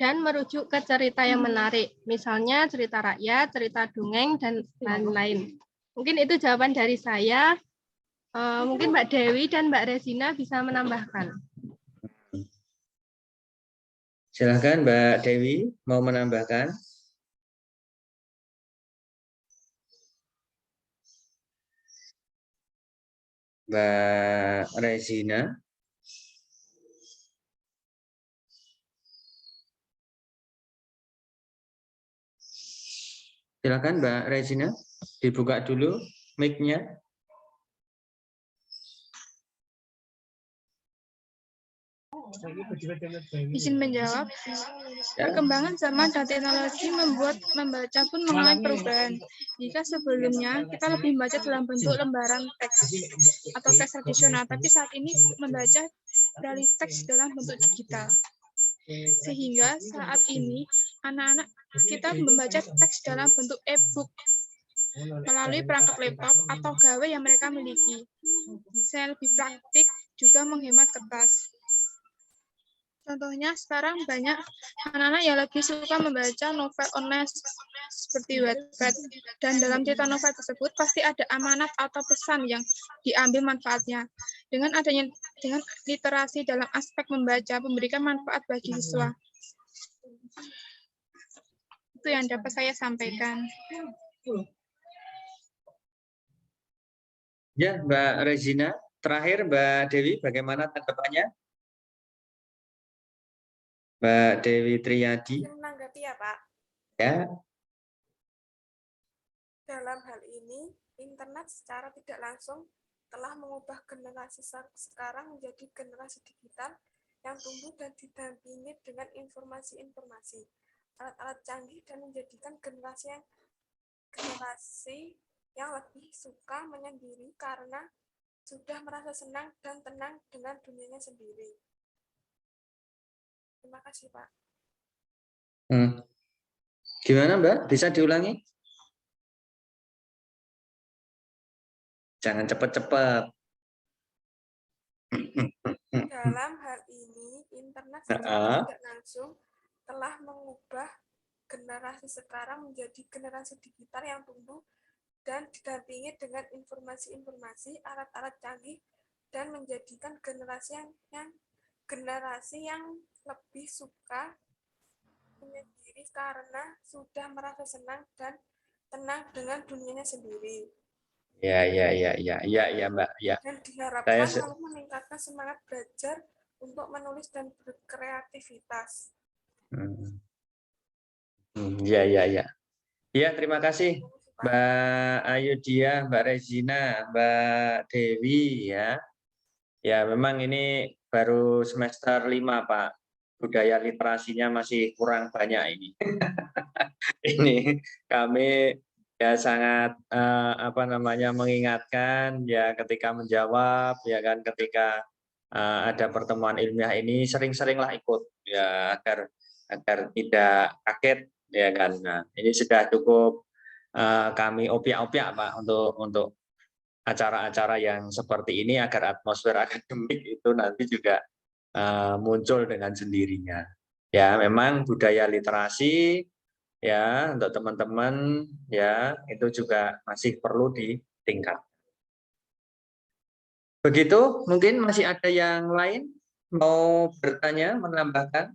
dan merujuk ke cerita yang menarik, misalnya cerita rakyat, cerita dongeng, dan lain-lain. Mungkin itu jawaban dari saya. Mungkin Mbak Dewi dan Mbak Resina bisa menambahkan. Silakan Mbak Dewi mau menambahkan. Mbak Resina. Silakan Mbak Regina, dibuka dulu mic-nya. Izin menjawab, perkembangan zaman dan teknologi membuat membaca pun mengalami perubahan. Jika sebelumnya kita lebih membaca dalam bentuk lembaran teks atau teks tradisional, tapi saat ini membaca beralih teks dalam bentuk digital. Sehingga saat ini anak-anak kita membaca teks dalam bentuk e-book melalui perangkat laptop atau gawai yang mereka miliki. Saya lebih praktik, juga menghemat kertas. Contohnya sekarang banyak anak-anak yang lebih suka membaca novel online seperti Wattpad, dan dalam cerita novel tersebut pasti ada amanat atau pesan yang diambil manfaatnya. Dengan literasi dalam aspek membaca memberikan manfaat bagi siswa. Itu yang dapat saya sampaikan. Ya, Mbak Regina. Terakhir Mbak Dewi, bagaimana tanggapannya? Mbak Dewi Triadi. Menanggapi ya Pak. Ya. Dalam hal ini, internet secara tidak langsung telah mengubah generasi sekarang menjadi generasi digital yang tumbuh dan didampingi dengan informasi-informasi, alat-alat canggih, dan menjadikan generasi yang lebih suka menyendiri karena sudah merasa senang dan tenang dengan dunianya sendiri. Terima kasih, Pak. Gimana, Mbak? Bisa diulangi? Jangan cepat-cepat. Dalam hal ini, internet secara tidak langsung telah mengubah generasi sekarang menjadi generasi digital yang tumbuh dan didampingi dengan informasi-informasi, alat-alat canggih, dan menjadikan generasi yang lebih suka menyendiri karena sudah merasa senang dan tenang dengan dunianya sendiri. Ya, Mbak. Ya. Dan diharapkan lalu meningkatkan semangat belajar untuk menulis dan berkreativitas. Ya. Ya, terima kasih Mbak Ayudia, Mbak Regina, Mbak Dewi ya. Ya, memang ini baru semester 5, Pak. Budaya literasinya masih kurang banyak ini. Ini kami ya sangat mengingatkan ya ketika menjawab ya kan, ketika ada pertemuan ilmiah ini sering-seringlah ikut ya agar tidak kaget ya kan. Nah, ini sudah cukup kami opiak-opiak Pak untuk acara-acara yang seperti ini agar atmosfer akademik itu nanti juga muncul dengan sendirinya. Ya, memang budaya literasi ya untuk teman-teman ya itu juga masih perlu ditingkatkan. Begitu, mungkin masih ada yang lain mau bertanya, menambahkan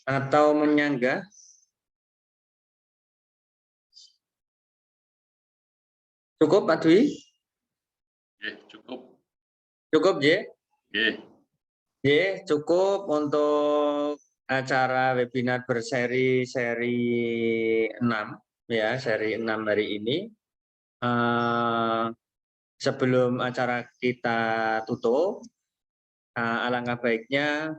atau menyanggah? Cukup, Pak Dwi? Cukup. Cukup, J? Oke. Cukup untuk acara webinar berseri 6 ya, seri 6 hari ini. Sebelum acara kita tutup, alangkah baiknya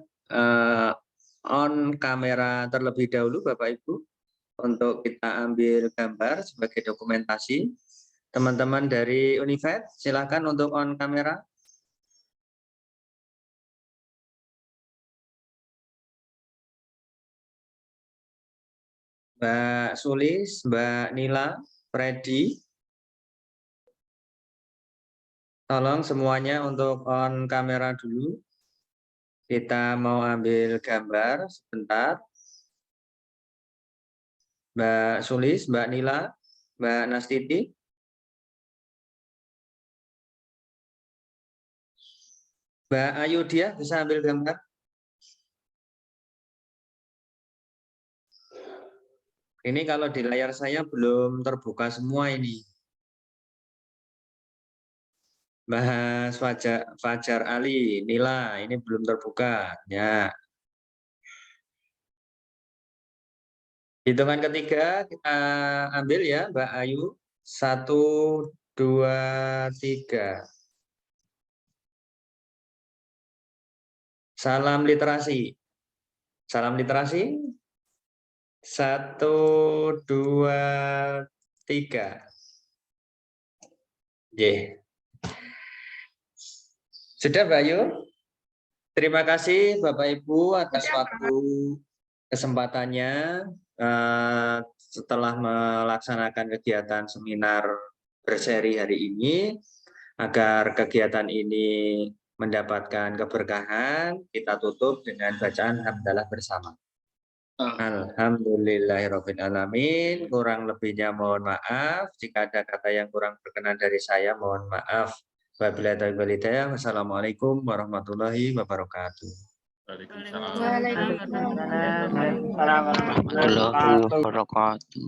on kamera terlebih dahulu Bapak Ibu untuk kita ambil gambar sebagai dokumentasi. Teman-teman dari Univet, silakan untuk on kamera. Mbak Sulis, Mbak Nila, Freddy, tolong semuanya untuk on kamera dulu. Kita mau ambil gambar sebentar. Mbak Sulis, Mbak Nila, Mbak Nastiti. Mbak Ayudia bisa ambil gambar. Ini kalau di layar saya belum terbuka semua ini. Mbak Fajar Ali, Nila, ini belum terbuka. Ya. Hitungan ketiga kita ambil ya, Mbak Ayu. 1, 2, 3. Salam literasi. Salam literasi. 1, 2, 3. Sudah, Mbak Ayu? Terima kasih Bapak Ibu atas waktu kesempatannya setelah melaksanakan kegiatan seminar berseri hari ini. Agar kegiatan ini mendapatkan keberkahan, kita tutup dengan bacaan hamdalah bersama. Alhamdulillahirabbil alamin. Kurang lebihnya mohon maaf. Jika ada kata yang kurang berkenan dari saya, mohon maaf. Wabillahi taufiq wal hidayah. Wassalamualaikum warahmatullahi wabarakatuh. Waalaikumsalam. Waalaikumsalam. Warahmatullahi wabarakatuh.